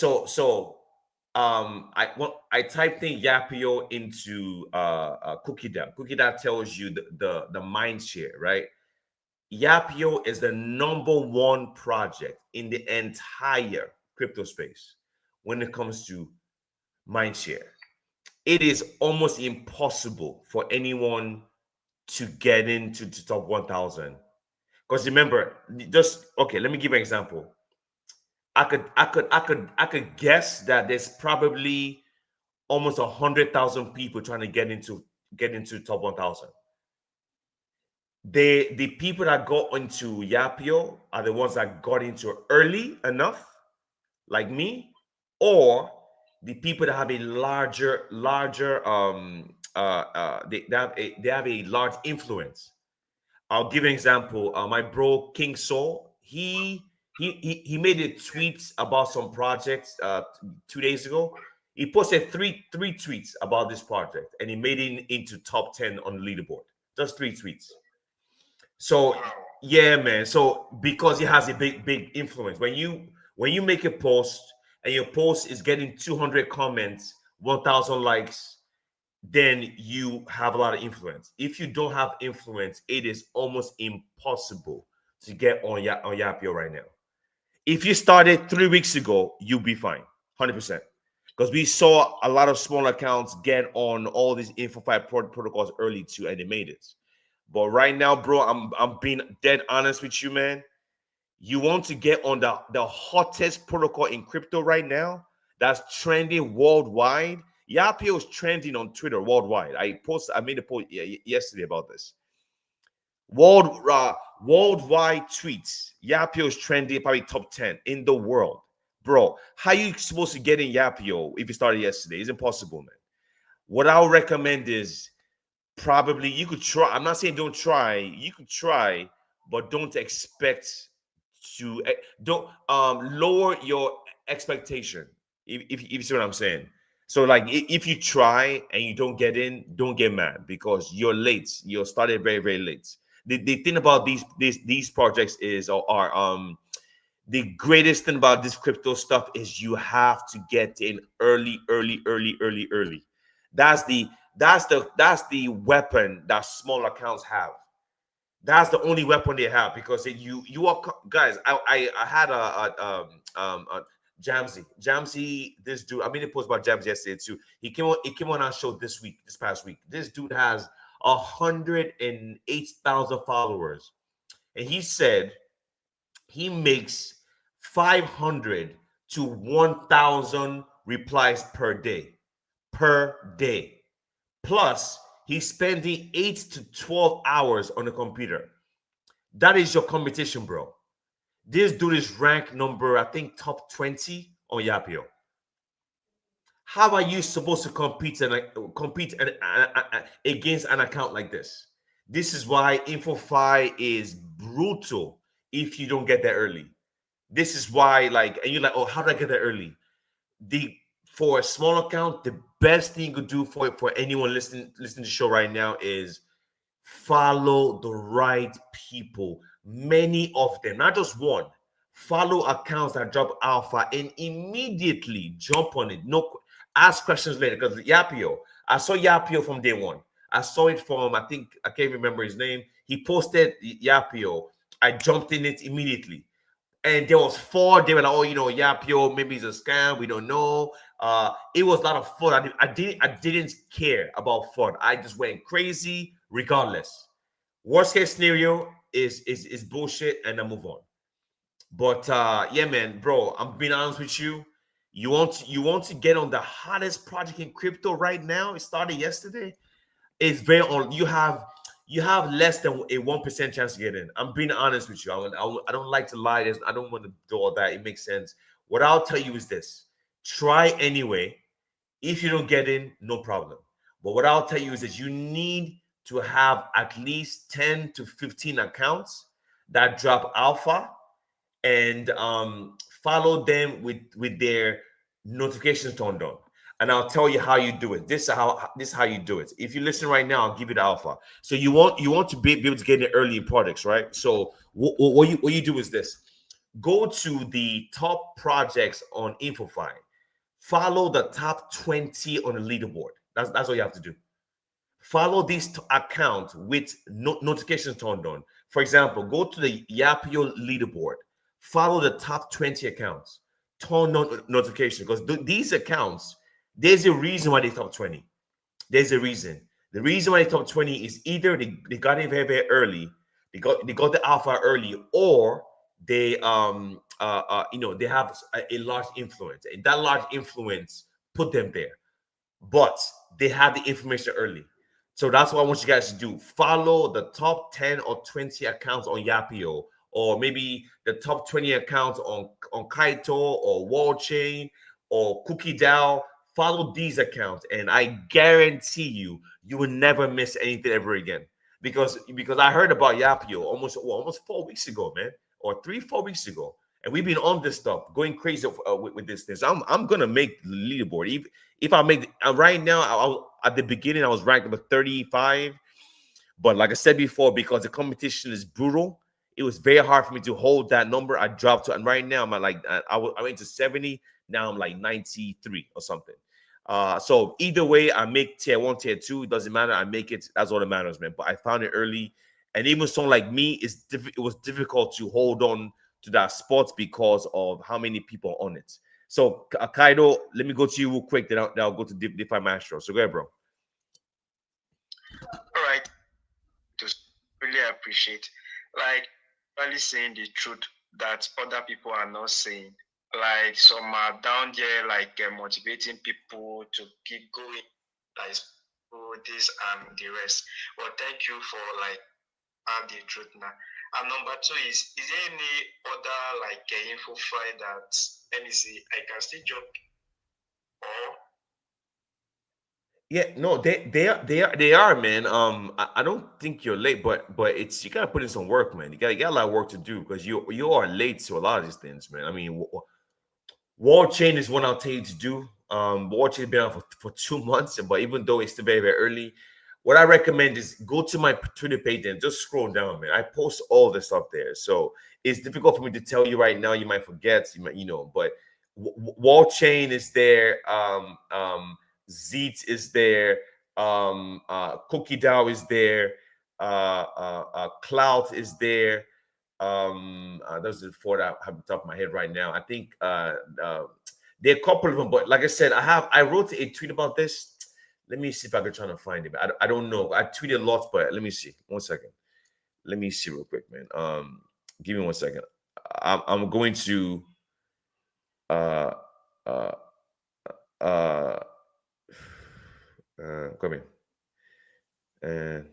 I typed in Yapio into CookieDAO. CookieDAO tells you the mind share, right? Yapio is the number one project in the entire crypto space when it comes to mind share. It is almost impossible for anyone to get into the top 1,000. Because remember, just okay, let me give you an example. I could guess that there's probably almost 100,000 people trying to get into top 1,000. The people that got into Yapio are the ones that got into early enough, like me, or the people that have a larger they have a large influence. I'll give you an example. My bro King Soul, he made a tweet about some projects 2 days ago. He posted three tweets about this project, and he made it into top 10 on the leaderboard. Just three tweets. So yeah, man. So because he has a big influence, when you make a post and your post is getting 200 comments, 1,000 likes, then you have a lot of influence. If you don't have influence, it is almost impossible to get on Yapio right now. If you started 3 weeks ago, you'll be fine, 100%. Because we saw a lot of small accounts get on all these InfoFi protocols early too, and they made it. But right now, bro, I'm being dead honest with you, man. You want to get on the hottest protocol in crypto right now that's trending worldwide. Yapio is trending on Twitter worldwide. I made a post yesterday about this. Worldwide tweets. Yapio is trending probably top 10 in the world. Bro, how you supposed to get in Yapio if you started yesterday? It's impossible, man. What I would recommend is probably you could try. I'm not saying don't try. You could try, but don't expect to don't lower your expectation. If you see what I'm saying. So like if you try and you don't get in, don't get mad because you're late. You started very late. The thing about these projects is are The greatest thing about this crypto stuff is you have to get in early, early, early, early, early. That's the that's the weapon that small accounts have. That's the only weapon they have because you are guys. I had a Jamsey. This dude. I made a post about Jamsey yesterday too. He came on our show this past week. This dude has 108,000 followers, and he said he makes 500 to 1,000 replies per day. Per day. Plus, he's spending 8 to 12 hours on the computer. That is your competition, bro. This dude is ranked number, I think, top 20 on Yapio. How are you supposed to compete against an account like this? This is why InfoFi is brutal if you don't get there early. This is why, like, and you're like, oh, how do I get there early? The For a small account, the best thing you could do for anyone listening to the show right now is follow the right people. Many of them, not just one. Follow accounts that drop alpha and immediately jump on it. No, ask questions later because Yapio, I saw Yapio from day one. I saw it from, I think, I can't remember his name. He posted Yapio. I jumped in it immediately. And there was four. They were like, "Oh, Yapio, maybe it's a scam. We don't know." It was a lot of fun. I didn't care about fun. I just went crazy, regardless. Worst case scenario is bullshit, and I move on. But yeah, man, bro, I'm being honest with you. You want to get on the hottest project in crypto right now? It started yesterday. It's very on. You have less than a 1% chance to get in. I'm being honest with you. I don't like to lie. I don't want to do all that. It makes sense. What I'll tell you is this: try anyway. If you don't get in, no problem. But what I'll tell you is that you need to have at least 10 to 15 accounts that drop alpha and follow them with their notifications turned on. And I'll tell you how you do it. This is how you do it. If you listen right now, I'll give you the alpha. So you want to be able to get in early in products, right? So what you do is this: go to the top projects on InfoFi, follow the top 20 on the leaderboard. That's all you have to do. Follow this account with notifications turned on. For example, go to the Yapio leaderboard. Follow the top 20 accounts. Turn on notifications because these accounts, there's a reason why they top 20. There's a reason. The reason why they top 20 is either they got in very, very early, they got the alpha early, or they have a large influence, and that large influence put them there. But they had the information early. So that's what I want you guys to do. Follow the top 10 or 20 accounts on Yapio, or maybe the top 20 accounts on Kaito or Wallchain or Cookie DAO. Follow these accounts, and I guarantee you will never miss anything ever again. Because I heard about Yapio almost 4 weeks ago, man, or 3 4 weeks ago, and we've been on this stuff, going crazy with this thing. So I'm gonna make the leaderboard. If I make right now, at the beginning I was ranked number 35, but like I said before, because the competition is brutal, it was very hard for me to hold that number. I dropped to, and right now I'm at like I went to 70. Now I'm like 93 or something. So either way, I make tier one, tier two. It doesn't matter. I make it. That's all that matters, man. But I found it early, and even someone like me, it was difficult to hold on to that spot because of how many people are on it. So Kaido, let me go to you real quick. Then I'll go to DeFi Maestro. So go ahead, bro. All right. To really appreciate, like, really saying the truth that other people are not saying. Like, some are down there, like, motivating people to keep going, like, this and the rest. But thank you for, like, have the truth now. And number two is there any other, like, info file that, let me see, I can still jump or Yeah, no, they are, man. I don't think you're late, but it's, you gotta put in some work, man. You got a lot of work to do because you are late to a lot of these things, man. I mean, wall chain is what I'll tell you to do. Wall chain has been out for 2 months, but even though it's still very, very early, what I recommend is go to my Twitter page and just scroll down, man. I post all the stuff there, so it's difficult for me to tell you right now. You might forget, but Wall Chain is there. Zeet is there. Cookie Dow is there. Clout is there. Those are the four that I have on top of my head right now. I think there are a couple of them, but like I said, I wrote a tweet about this. Let me see if I can try to find it. I don't know. I tweeted a lot, but let me see. 1 second. Let me see real quick, man. Give me 1 second. I'm going to uh uh uh come in. And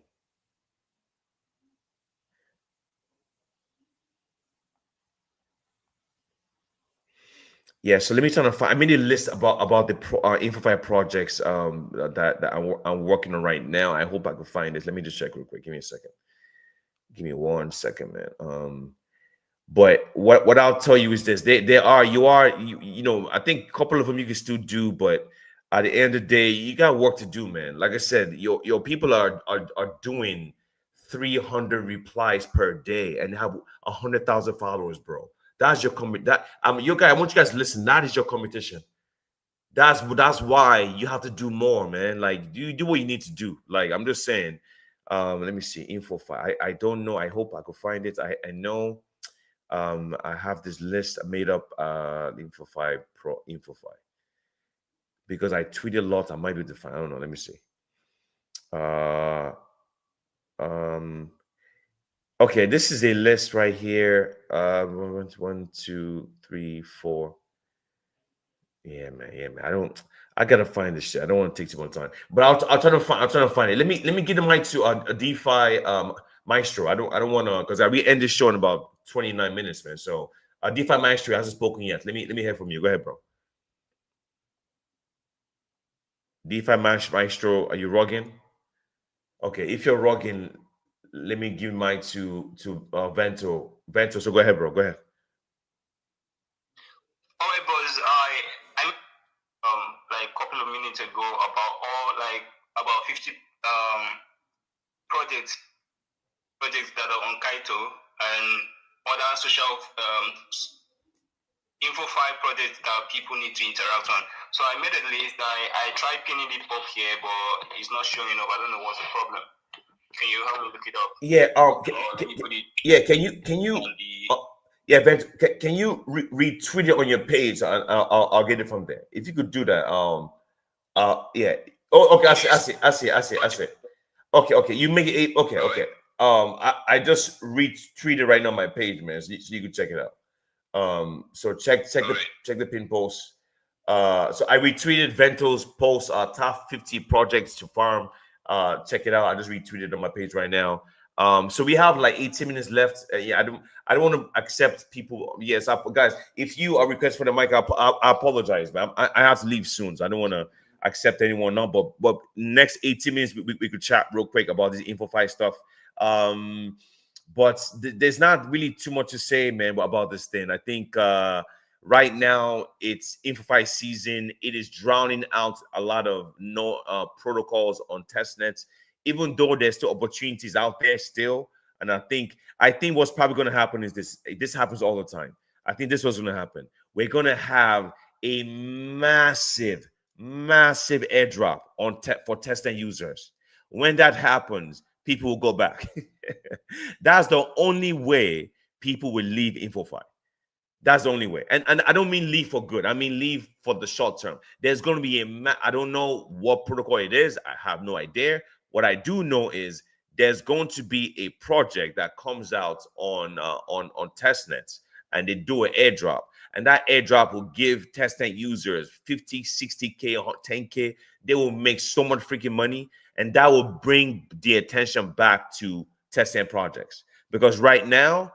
yeah, so let me try to find. I made a list about the InfoFi projects that I'm working on right now. I hope I can find this. Let me just check real quick. Give me a second. Give me 1 second, man. But what I'll tell you is this: I think a couple of them you can still do, but at the end of the day, you got work to do, man. Like I said, your people are doing 300 replies per day and have 100,000 followers, bro. That's your that your guy. I want you guys to listen. That is your competition. That's why you have to do more, man. Like you do what you need to do. Like I'm just saying. Let me see info file. I don't know. I hope I could find it. I know. I have this list made up. Info5 because I tweeted a lot. I might be able to find. I don't know. Let me see. Uh, um. Okay, this is a list right here. 1, 2, 3, 4. Yeah, man. Yeah, man. I gotta find this shit. I don't want to take too much time, but I'll try to find. I'll try to find it. Let me give the mic to a DeFi Maestro. I don't want to because we end this show in about 29 minutes, man. So DeFi Maestro hasn't spoken yet. Let me hear from you. Go ahead, bro. DeFi Maestro, are you logging? Okay, if you're logging, let me give mic to Vento. Vento. So go ahead, bro. Go ahead. All right, boys. I like a couple of minutes ago about 50 projects that are on Kaito and other social InfoFi projects that people need to interact on. So I made a list. I tried pinning it up here, but it's not showing up. I don't know what's the problem. Can you help me look it up? Yeah. Yeah. Can you? Yeah, Ben, can you retweet it on your page? I'll get it from there. If you could do that. Yeah. Oh, okay. I see. Okay. You make it. Okay. I just retweeted right now on my page, man, so you can check it out. So check the pin post. So I retweeted Vento's post, top 50 projects to farm. Check it out. I just retweeted on my page right now. So we have like 18 minutes left. Yeah, I don't want to accept people. Yes, guys, if you are requesting for the mic, I apologize, man. I have to leave soon, so I don't want to accept anyone now. But next 18 minutes, we could chat real quick about this InfoFi stuff. But there's not really too much to say, man, about this thing. I think right now it's InfoFi season. It is drowning out a lot of protocols on testnets, even though there's still opportunities out there still. And I think what's probably going to happen is this happens all the time. I think this was going to happen. We're going to have a massive airdrop for testnet users. When that happens, people will go back. That's the only way people will leave InfoFi. That's the only way. And I don't mean leave for good. I mean leave for the short term. There's going to be I don't know what protocol it is. I have no idea. What I do know is there's going to be a project that comes out on testnets, and they do an airdrop. And that airdrop will give testnet users 50, 60K, 10K. They will make so much freaking money. And that will bring the attention back to testnet projects. Because right now,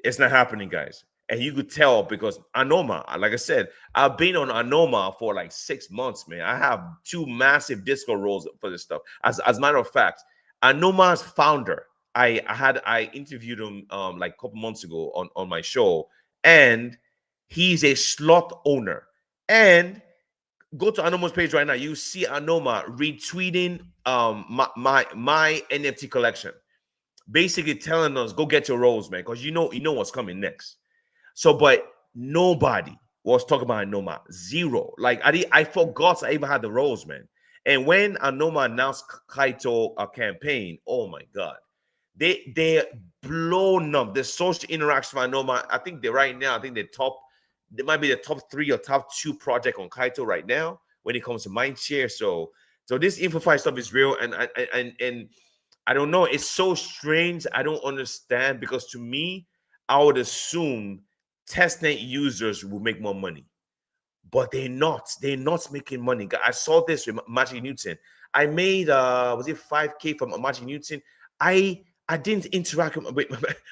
it's not happening, guys. And you could tell because Anoma, like I said, I've been on Anoma for like 6 months, man. I have 2 massive Discord roles for this stuff. As a matter of fact, Anoma's founder, I interviewed him like a couple months ago on my show, and he's a slot owner. And go to Anoma's page right now. You see Anoma retweeting my NFT collection, basically telling us go get your rolls, man, because you know what's coming next. So, but nobody was talking about Anoma. Zero. Like I forgot I even had the rolls, man. And when Anoma announced Kaito campaign, oh my god, they blown up the social interaction for Anoma. I think they right now, I think they might be the top 3 or top 2 project on Kaito right now when it comes to mindshare. So this InfoFi stuff is real, and I don't know. It's so strange. I don't understand because to me, I would assume testnet users will make more money, but they're not. They're not making money. I saw this with Magic Newton. I made was it 5K from Magic Newton? I didn't interact with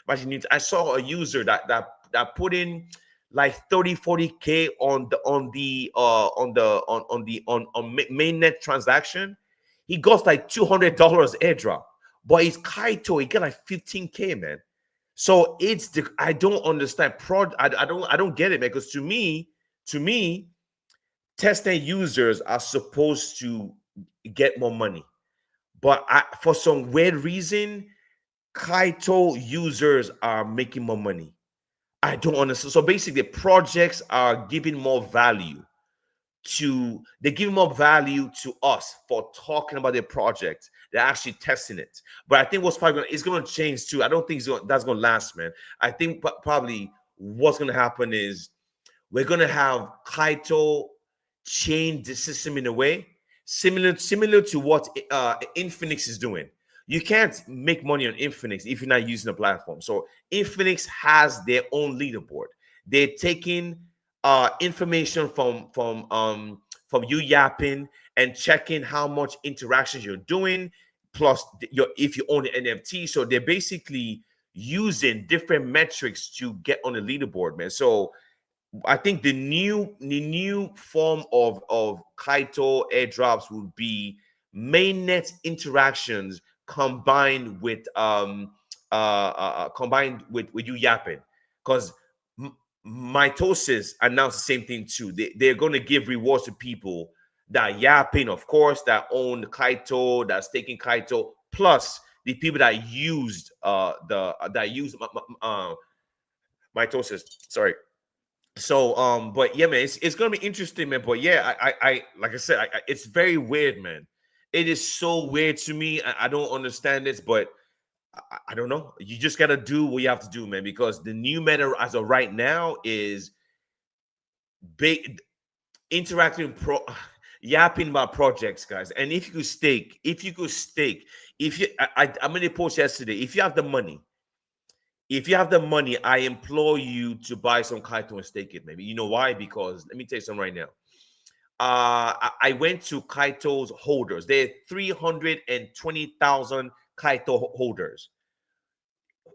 Magic Newton. I saw a user that put in like 30-40K on mainnet transaction. He got like $200 airdrop, but it's Kaito. He got like 15K, man. So it's the I don't understand. I don't get it, man. Because to me, testnet users are supposed to get more money, but for some weird reason, Kaito users are making more money. I don't understand. So basically, projects are giving more value they give more value to us for talking about their project. They're actually testing it. But I think what's probably it's going to change too. I don't think that's going to last, man. I think probably what's going to happen is we're going to have Kaito change the system in a way similar to what Infinix is doing. You can't make money on Infinix if you're not using the platform. So Infinix has their own leaderboard. They're taking information from you yapping and checking how much interactions you're doing, plus if you own an NFT. So they're basically using different metrics to get on the leaderboard, man. So I think the new form of Kaito airdrops would be mainnet interactions combined with you yapping, because Mitosis announced the same thing too. They're going to give rewards to people that yapping, of course, that own Kaito, that's taking Kaito, plus the people that used Mitosis. Sorry. So but yeah, man, it's gonna be interesting, man. But yeah, I like I said, it's very weird, man. It is so weird to me. I don't understand this, but I don't know. You just gotta do what you have to do, man, because the new meta as of right now is big interacting yapping about projects, guys. And I'm gonna post yesterday, if you have the money, I implore you to buy some Kaito and stake it, maybe. You know why? Because let me tell you something right now. I went to Kaito's holders. There are 320,000 Kaito holders.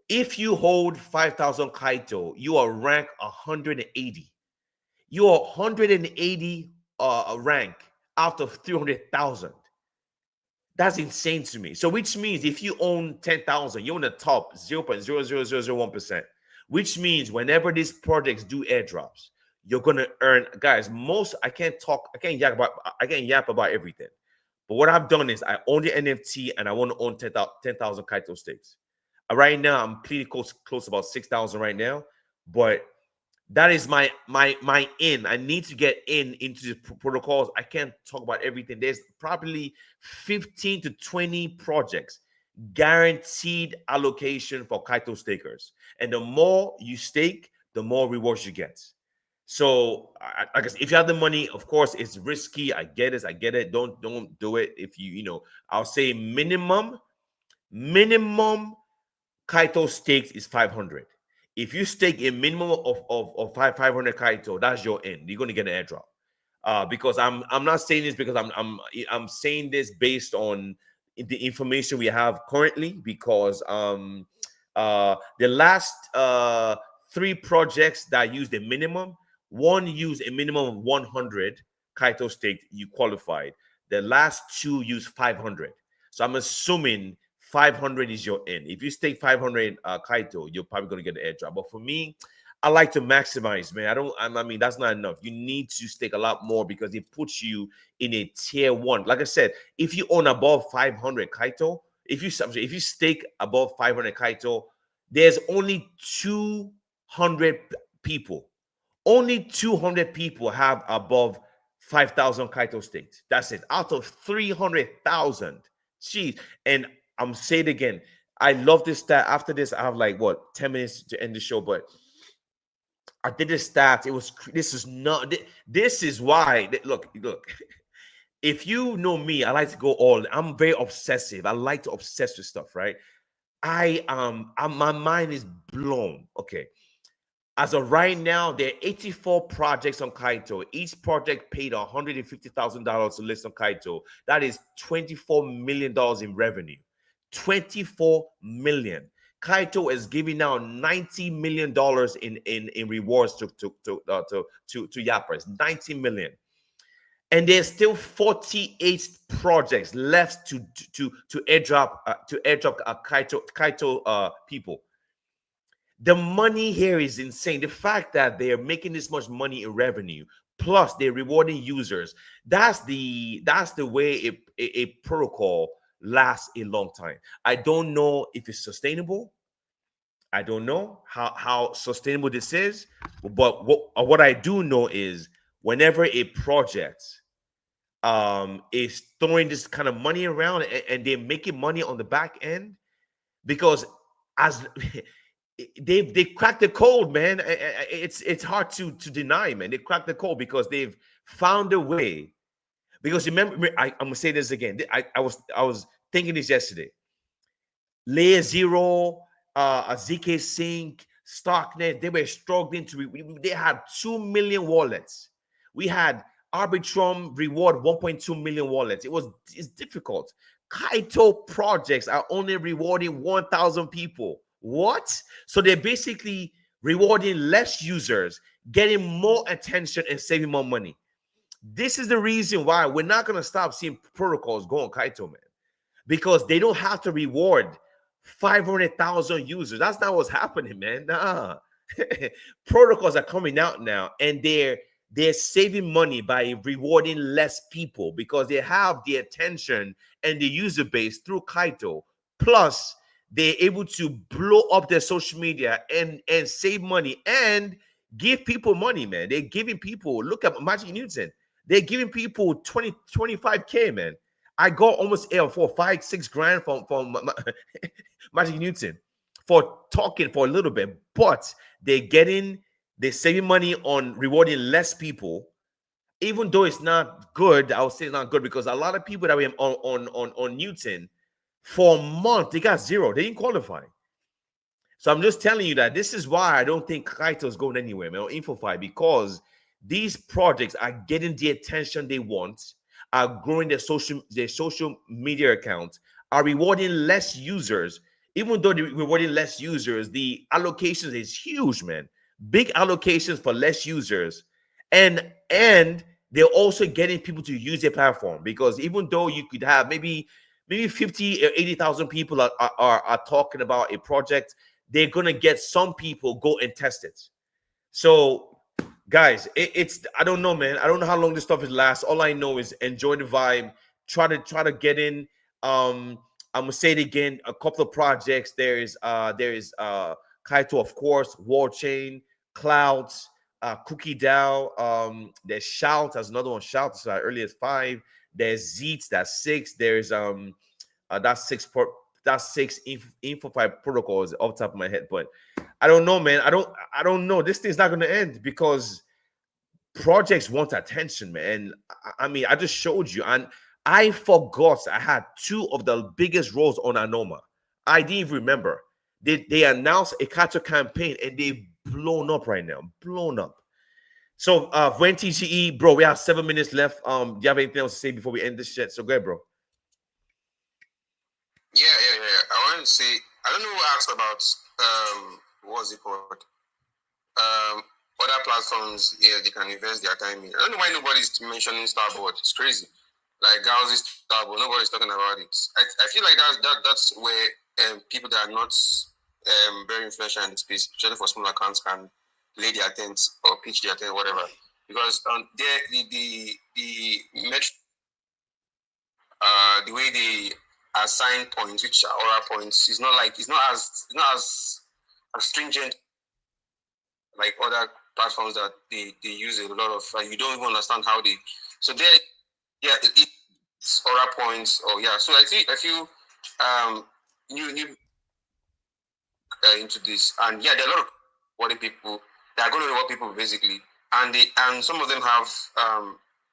If you hold 5,000 Kaito, you are rank 180. You are 180 rank out of 300,000. That's insane to me. So which means if you own 10,000, you're on the top 0.00001%, which means whenever these projects do airdrops, you're gonna earn, guys. I can't yap about everything. But what I've done is I own the NFT and I want to own 10,000 Kaito stakes. Right now, I'm pretty close about 6,000 right now, but that is my in. I need to get into the protocols. I can't talk about everything. There's probably 15 to 20 projects guaranteed allocation for Kaito stakers, and the more you stake, the more rewards you get. So I guess if you have the money, of course it's risky. I get it. Don't do it. If I'll say minimum Kaito stakes is 500. If you stake a minimum of 500 Kaito, that's your end. You're gonna get an airdrop. Because I'm not saying this because I'm saying this based on the information we have currently, because the last 3 projects that used a minimum, one used a minimum of 100 Kaito staked, you qualified. The last 2 used 500. So I'm assuming 500 is your end. If you stake 500 Kaito, you're probably going to get an airdrop. But for me, I like to maximize, man. I mean, that's not enough. You need to stake a lot more because it puts you in a tier one. Like I said, if you own above 500 Kaito, if you stake above 500 Kaito, there's only 200 people. Only 200 people have above 5,000 Kaito staked. That's it. Out of 300,000. Jeez. And I'm saying it again. I love this stat. After this, I have like what 10 minutes to end the show, but I did this stat. It was this is not this is why look. If you know me, I like to go all. I'm very obsessive. I like to obsess with stuff, right? My mind is blown. Okay, as of right now, there are 84 projects on Kaito. Each project paid $150,000 to list on Kaito. That is $24 million in revenue. 24 million. Kaito is giving out $90 million in rewards to yappers. 90 million. And there's still 48 projects left to airdrop Kaito people. The money here is insane. The fact that they're making this much money in revenue, plus they're rewarding users, that's the way a protocol lasts a long time. I don't know if it's sustainable. I don't know how sustainable this is, but what I do know is whenever a project is throwing this kind of money around and they're making money on the back end, because as they cracked the code, man. It's hard to deny, man. They cracked the code because they've found a way. Because remember, I'm gonna say this again. I was thinking this yesterday. Layer Zero, ZK Sync, Starknet, they were struggling they had 2 million wallets. We had Arbitrum reward 1.2 million wallets. It's difficult. Kaito projects are only rewarding 1,000 people. What? So they're basically rewarding less users, getting more attention and saving more money. This is the reason why we're not gonna stop seeing protocols go on Kaito, man, because they don't have to reward 500,000 users. That's not what's happening, man. Nah. Protocols are coming out now and they're saving money by rewarding less people because they have the attention and the user base through Kaito. Plus, they're able to blow up their social media and save money and give people money, man. They're giving people, look at Magic Newton. They're giving people 25K, man. I got almost 4, 5, 6 grand from Magic Newton for talking for a little bit, but they're saving money on rewarding less people. Even though it's not good, I would say it's not good because a lot of people that were on Newton for a month, they got zero. They didn't qualify. So I'm just telling you that this is why I don't think Kaito is going anywhere, man, or InfoFi, because these projects are getting the attention they want, are growing their social media accounts, are rewarding less users. Even though they're rewarding less users, the allocations is huge, man. Big allocations for less users. And they're also getting people to use their platform, because even though you could have maybe 50 or 80,000 people are talking about a project, they're gonna get some people go and test it. So guys, it's I don't know, man. I don't know how long this stuff is last. All I know is enjoy the vibe. Try to get in. I'm gonna say it again. A couple of projects. There is Kaito, of course, War Chain, Clouds, Cookie DAO. There's Shout. There's another one. Shout. So early as 5. There's Zeets. That's 6. There's that's 6 that's 6 InfoFi protocols off the top of my head, but I don't know, man. I don't know. This thing's not going to end because projects want attention, man. And I mean, I just showed you, and I forgot I had 2 of the biggest roles on Anoma. I didn't even remember. They announced a Kaito campaign and they've blown up right now. Blown up. So when TGE, bro, we have 7 minutes left. Do you have anything else to say before we end this shit? So go ahead, bro. Yeah. I want to say, I don't know who asked about what was it called? Other platforms, yeah, they can invest their time in. I don't know why nobody's mentioning Starboard. It's crazy. Like Gauzy Starboard, nobody's talking about it. I feel like that's where people that are not very influential in the space, especially for small accounts, can lay their tent or pitch their tent, whatever. Because there the metro, the way they assign points, which are oral points, is not like it's not as stringent like other platforms that they use a lot of. You don't even understand how they. So there, yeah, it's oral points. Or yeah, so I feel new into this, and yeah, there are a lot of rewarding people. They are going to reward people basically, and some of them have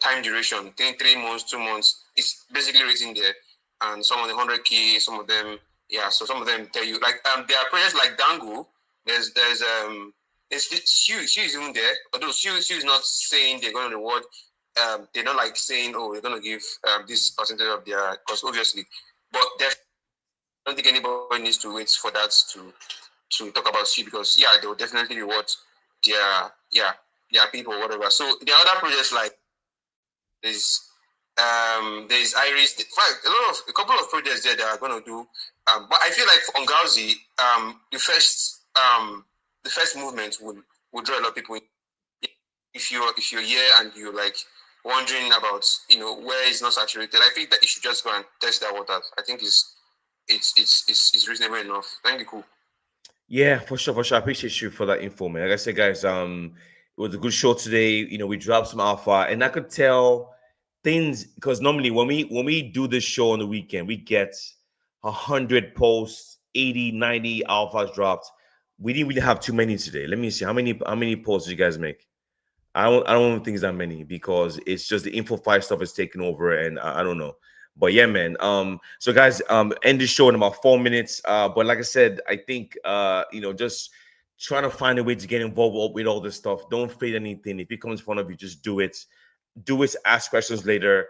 time duration, 3 months, 2 months. It's basically written there, and some of them 100K, some of them yeah. So some of them tell you like there are projects like Dango. There's Shu is even there. Although Shu is not saying they're going to reward. They're not like saying, oh, we're going to give this percentage of their cost, obviously, but definitely I don't think anybody needs to wait for that to talk about C, because yeah, they will definitely reward their their people or whatever. So there are other projects like there's there's Iris. In fact, a couple of projects there that are going to do. But I feel like on Gauzy, the first movement would draw a lot of people. If you're here and you're like wondering about where it's not saturated, I think that you should just go and test that water. I think it's reasonable enough. Thank you, cool. Yeah, for sure, for sure. I appreciate you for that info, man. Like I said, guys, it was a good show today. We dropped some alpha, and I could tell things because normally when we do this show on the weekend, we get 100 posts, 80, 90 alphas dropped. We didn't really have too many today. Let me see how many posts did you guys make? I don't think it's that many because it's just the info five stuff is taking over, and I don't know. But yeah, man. So guys, end the show in about 4 minutes. But like I said, I think just trying to find a way to get involved with all this stuff. Don't fade anything. If it comes in front of you, just do it. Do it. Ask questions later.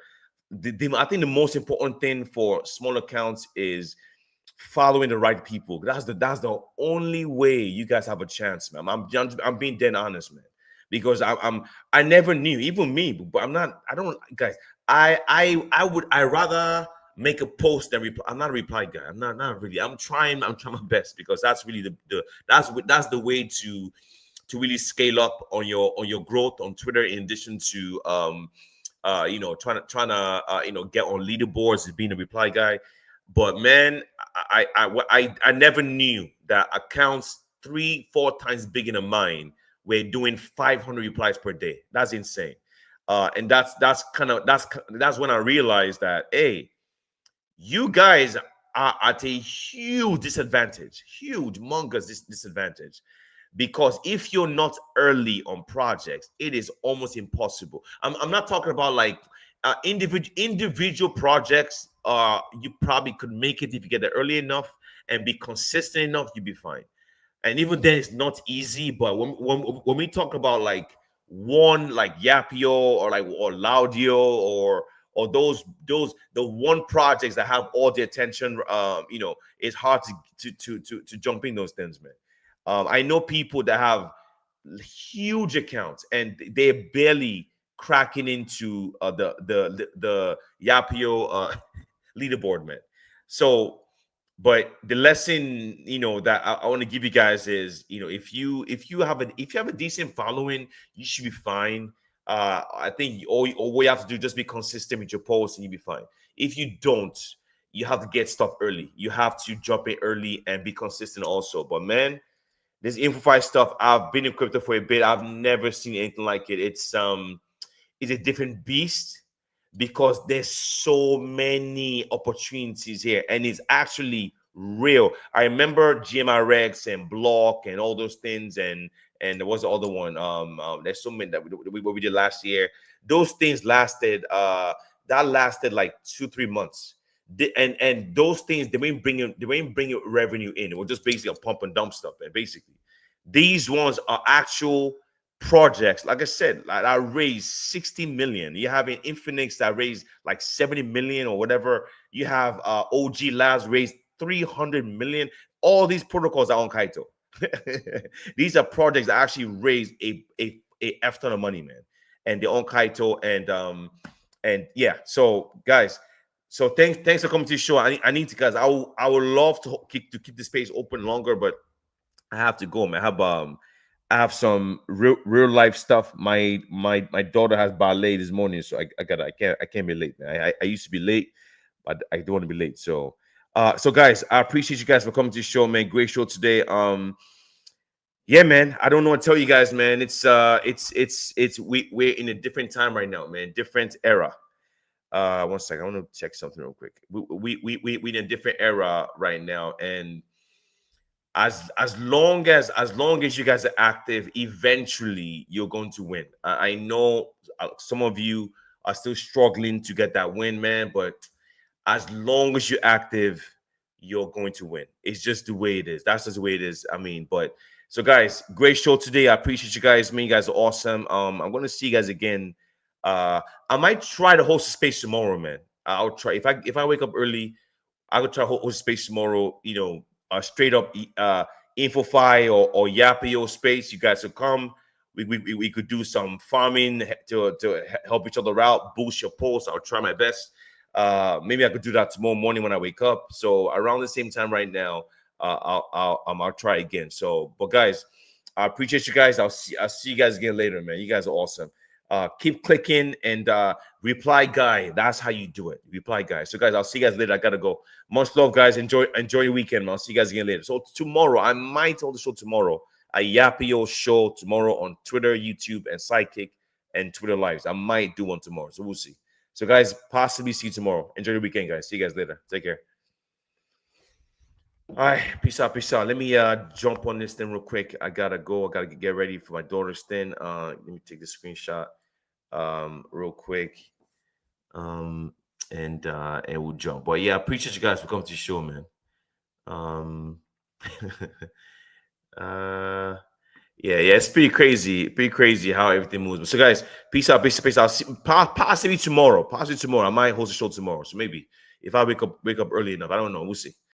I think the most important thing for small accounts is following the right people. That's the only way you guys have a chance, man. I'm being dead honest, man, because I never knew, even me, but I don't, guys. I rather make a post than reply. I'm not a reply guy. I'm not really. I'm trying my best because that's really that's the way to really scale up on your growth on Twitter. In addition to trying to get on leaderboards as being a reply guy. But man, I never knew that accounts 3-4 times bigger than mine were doing 500 replies per day. That's insane. And that's when I realized that, hey, you guys are at a huge disadvantage, huge, humongous disadvantage. Because if you're not early on projects, it is almost impossible. I'm not talking about like individual projects. You probably could make it if you get there early enough and be consistent enough. You'll be fine. And even then, it's not easy. But when we talk about like one like Yapio or Laudio or the one projects that have all the attention, it's hard to jump in those things, man. I know people that have huge accounts and they're barely cracking into the Yapio leaderboard, man. So, but the lesson that I want to give you guys is, if you have a decent following, you should be fine. I think all you have to do, just be consistent with your posts and you'll be fine. If you don't, you have to get stuff early. You have to jump in early and be consistent also. But man, this InfoFi stuff, I've been in crypto for a bit. I've never seen anything like it. It's a different beast because there's so many opportunities here, and it's actually real. I remember GMRX and Block and all those things, and there was the other one. There's so many that we did last year. Those things lasted. That lasted like 2-3 months. And those things they ain't bringing revenue in. It was just basically a pump and dump stuff. And basically, these ones are actual projects. Like I said, like I raised 60 million. You have an Infinix that raised like 70 million or whatever. You have OG Labs raised 300 million. All these protocols are on Kaito. These are projects that actually raise a F ton of money, man. And they're on Kaito and yeah. So guys, so thanks for coming to the show. I need to, guys. I would love to keep the space open longer, but I have to go, man. I have some real life stuff. My daughter has ballet this morning, so I can't be late, man. I used to be late, but I don't want to be late. So guys, I appreciate you guys for coming to the show, man. Great show today. Yeah, man. I don't know what to tell you guys, man. We're in a different time right now, man. Different era. One second. I want to check something real quick. We in a different era right now, and as long as you guys are active, eventually you're going to win. I know some of you are still struggling to get that win, man, but as long as you're active, you're going to win. It's just the way it is. That's just the way it is. I mean, but so guys, great show today. I appreciate you guys. Man, you guys are awesome. I'm gonna see you guys again. I might try to host a space tomorrow, man. I'll try if I wake up early. I could try to host a space tomorrow. Straight up InfoFi or Yapio space. You guys could come. We could do some farming to help each other out, boost your pulse. I'll try my best. Maybe I could do that tomorrow morning when I wake up. So around the same time right now, I'll try again. So, but guys, I appreciate you guys. I'll see you guys again later, man. You guys are awesome. Keep clicking and reply guy. That's how you do it. Reply guy. So guys, I'll see you guys later. I gotta go. Much love, guys. Enjoy your weekend, man. I'll see you guys again later. So tomorrow, I might hold the show tomorrow. A Yapio show tomorrow on Twitter, YouTube, and Sidekick and Twitter Lives. I might do one tomorrow. So we'll see. So guys, possibly see you tomorrow. Enjoy your weekend, guys. See you guys later. Take care. All right, peace out, peace out. Let me jump on this thing real quick. I gotta go. I gotta get ready for my daughter's thing. Let me take the screenshot real quick. And we'll jump. But yeah, I appreciate you guys for coming to the show, man. Yeah, it's pretty crazy how everything moves. So guys, peace out, peace out. Possibly tomorrow. I might host a show tomorrow. So maybe if I wake up early enough, I don't know. We'll see.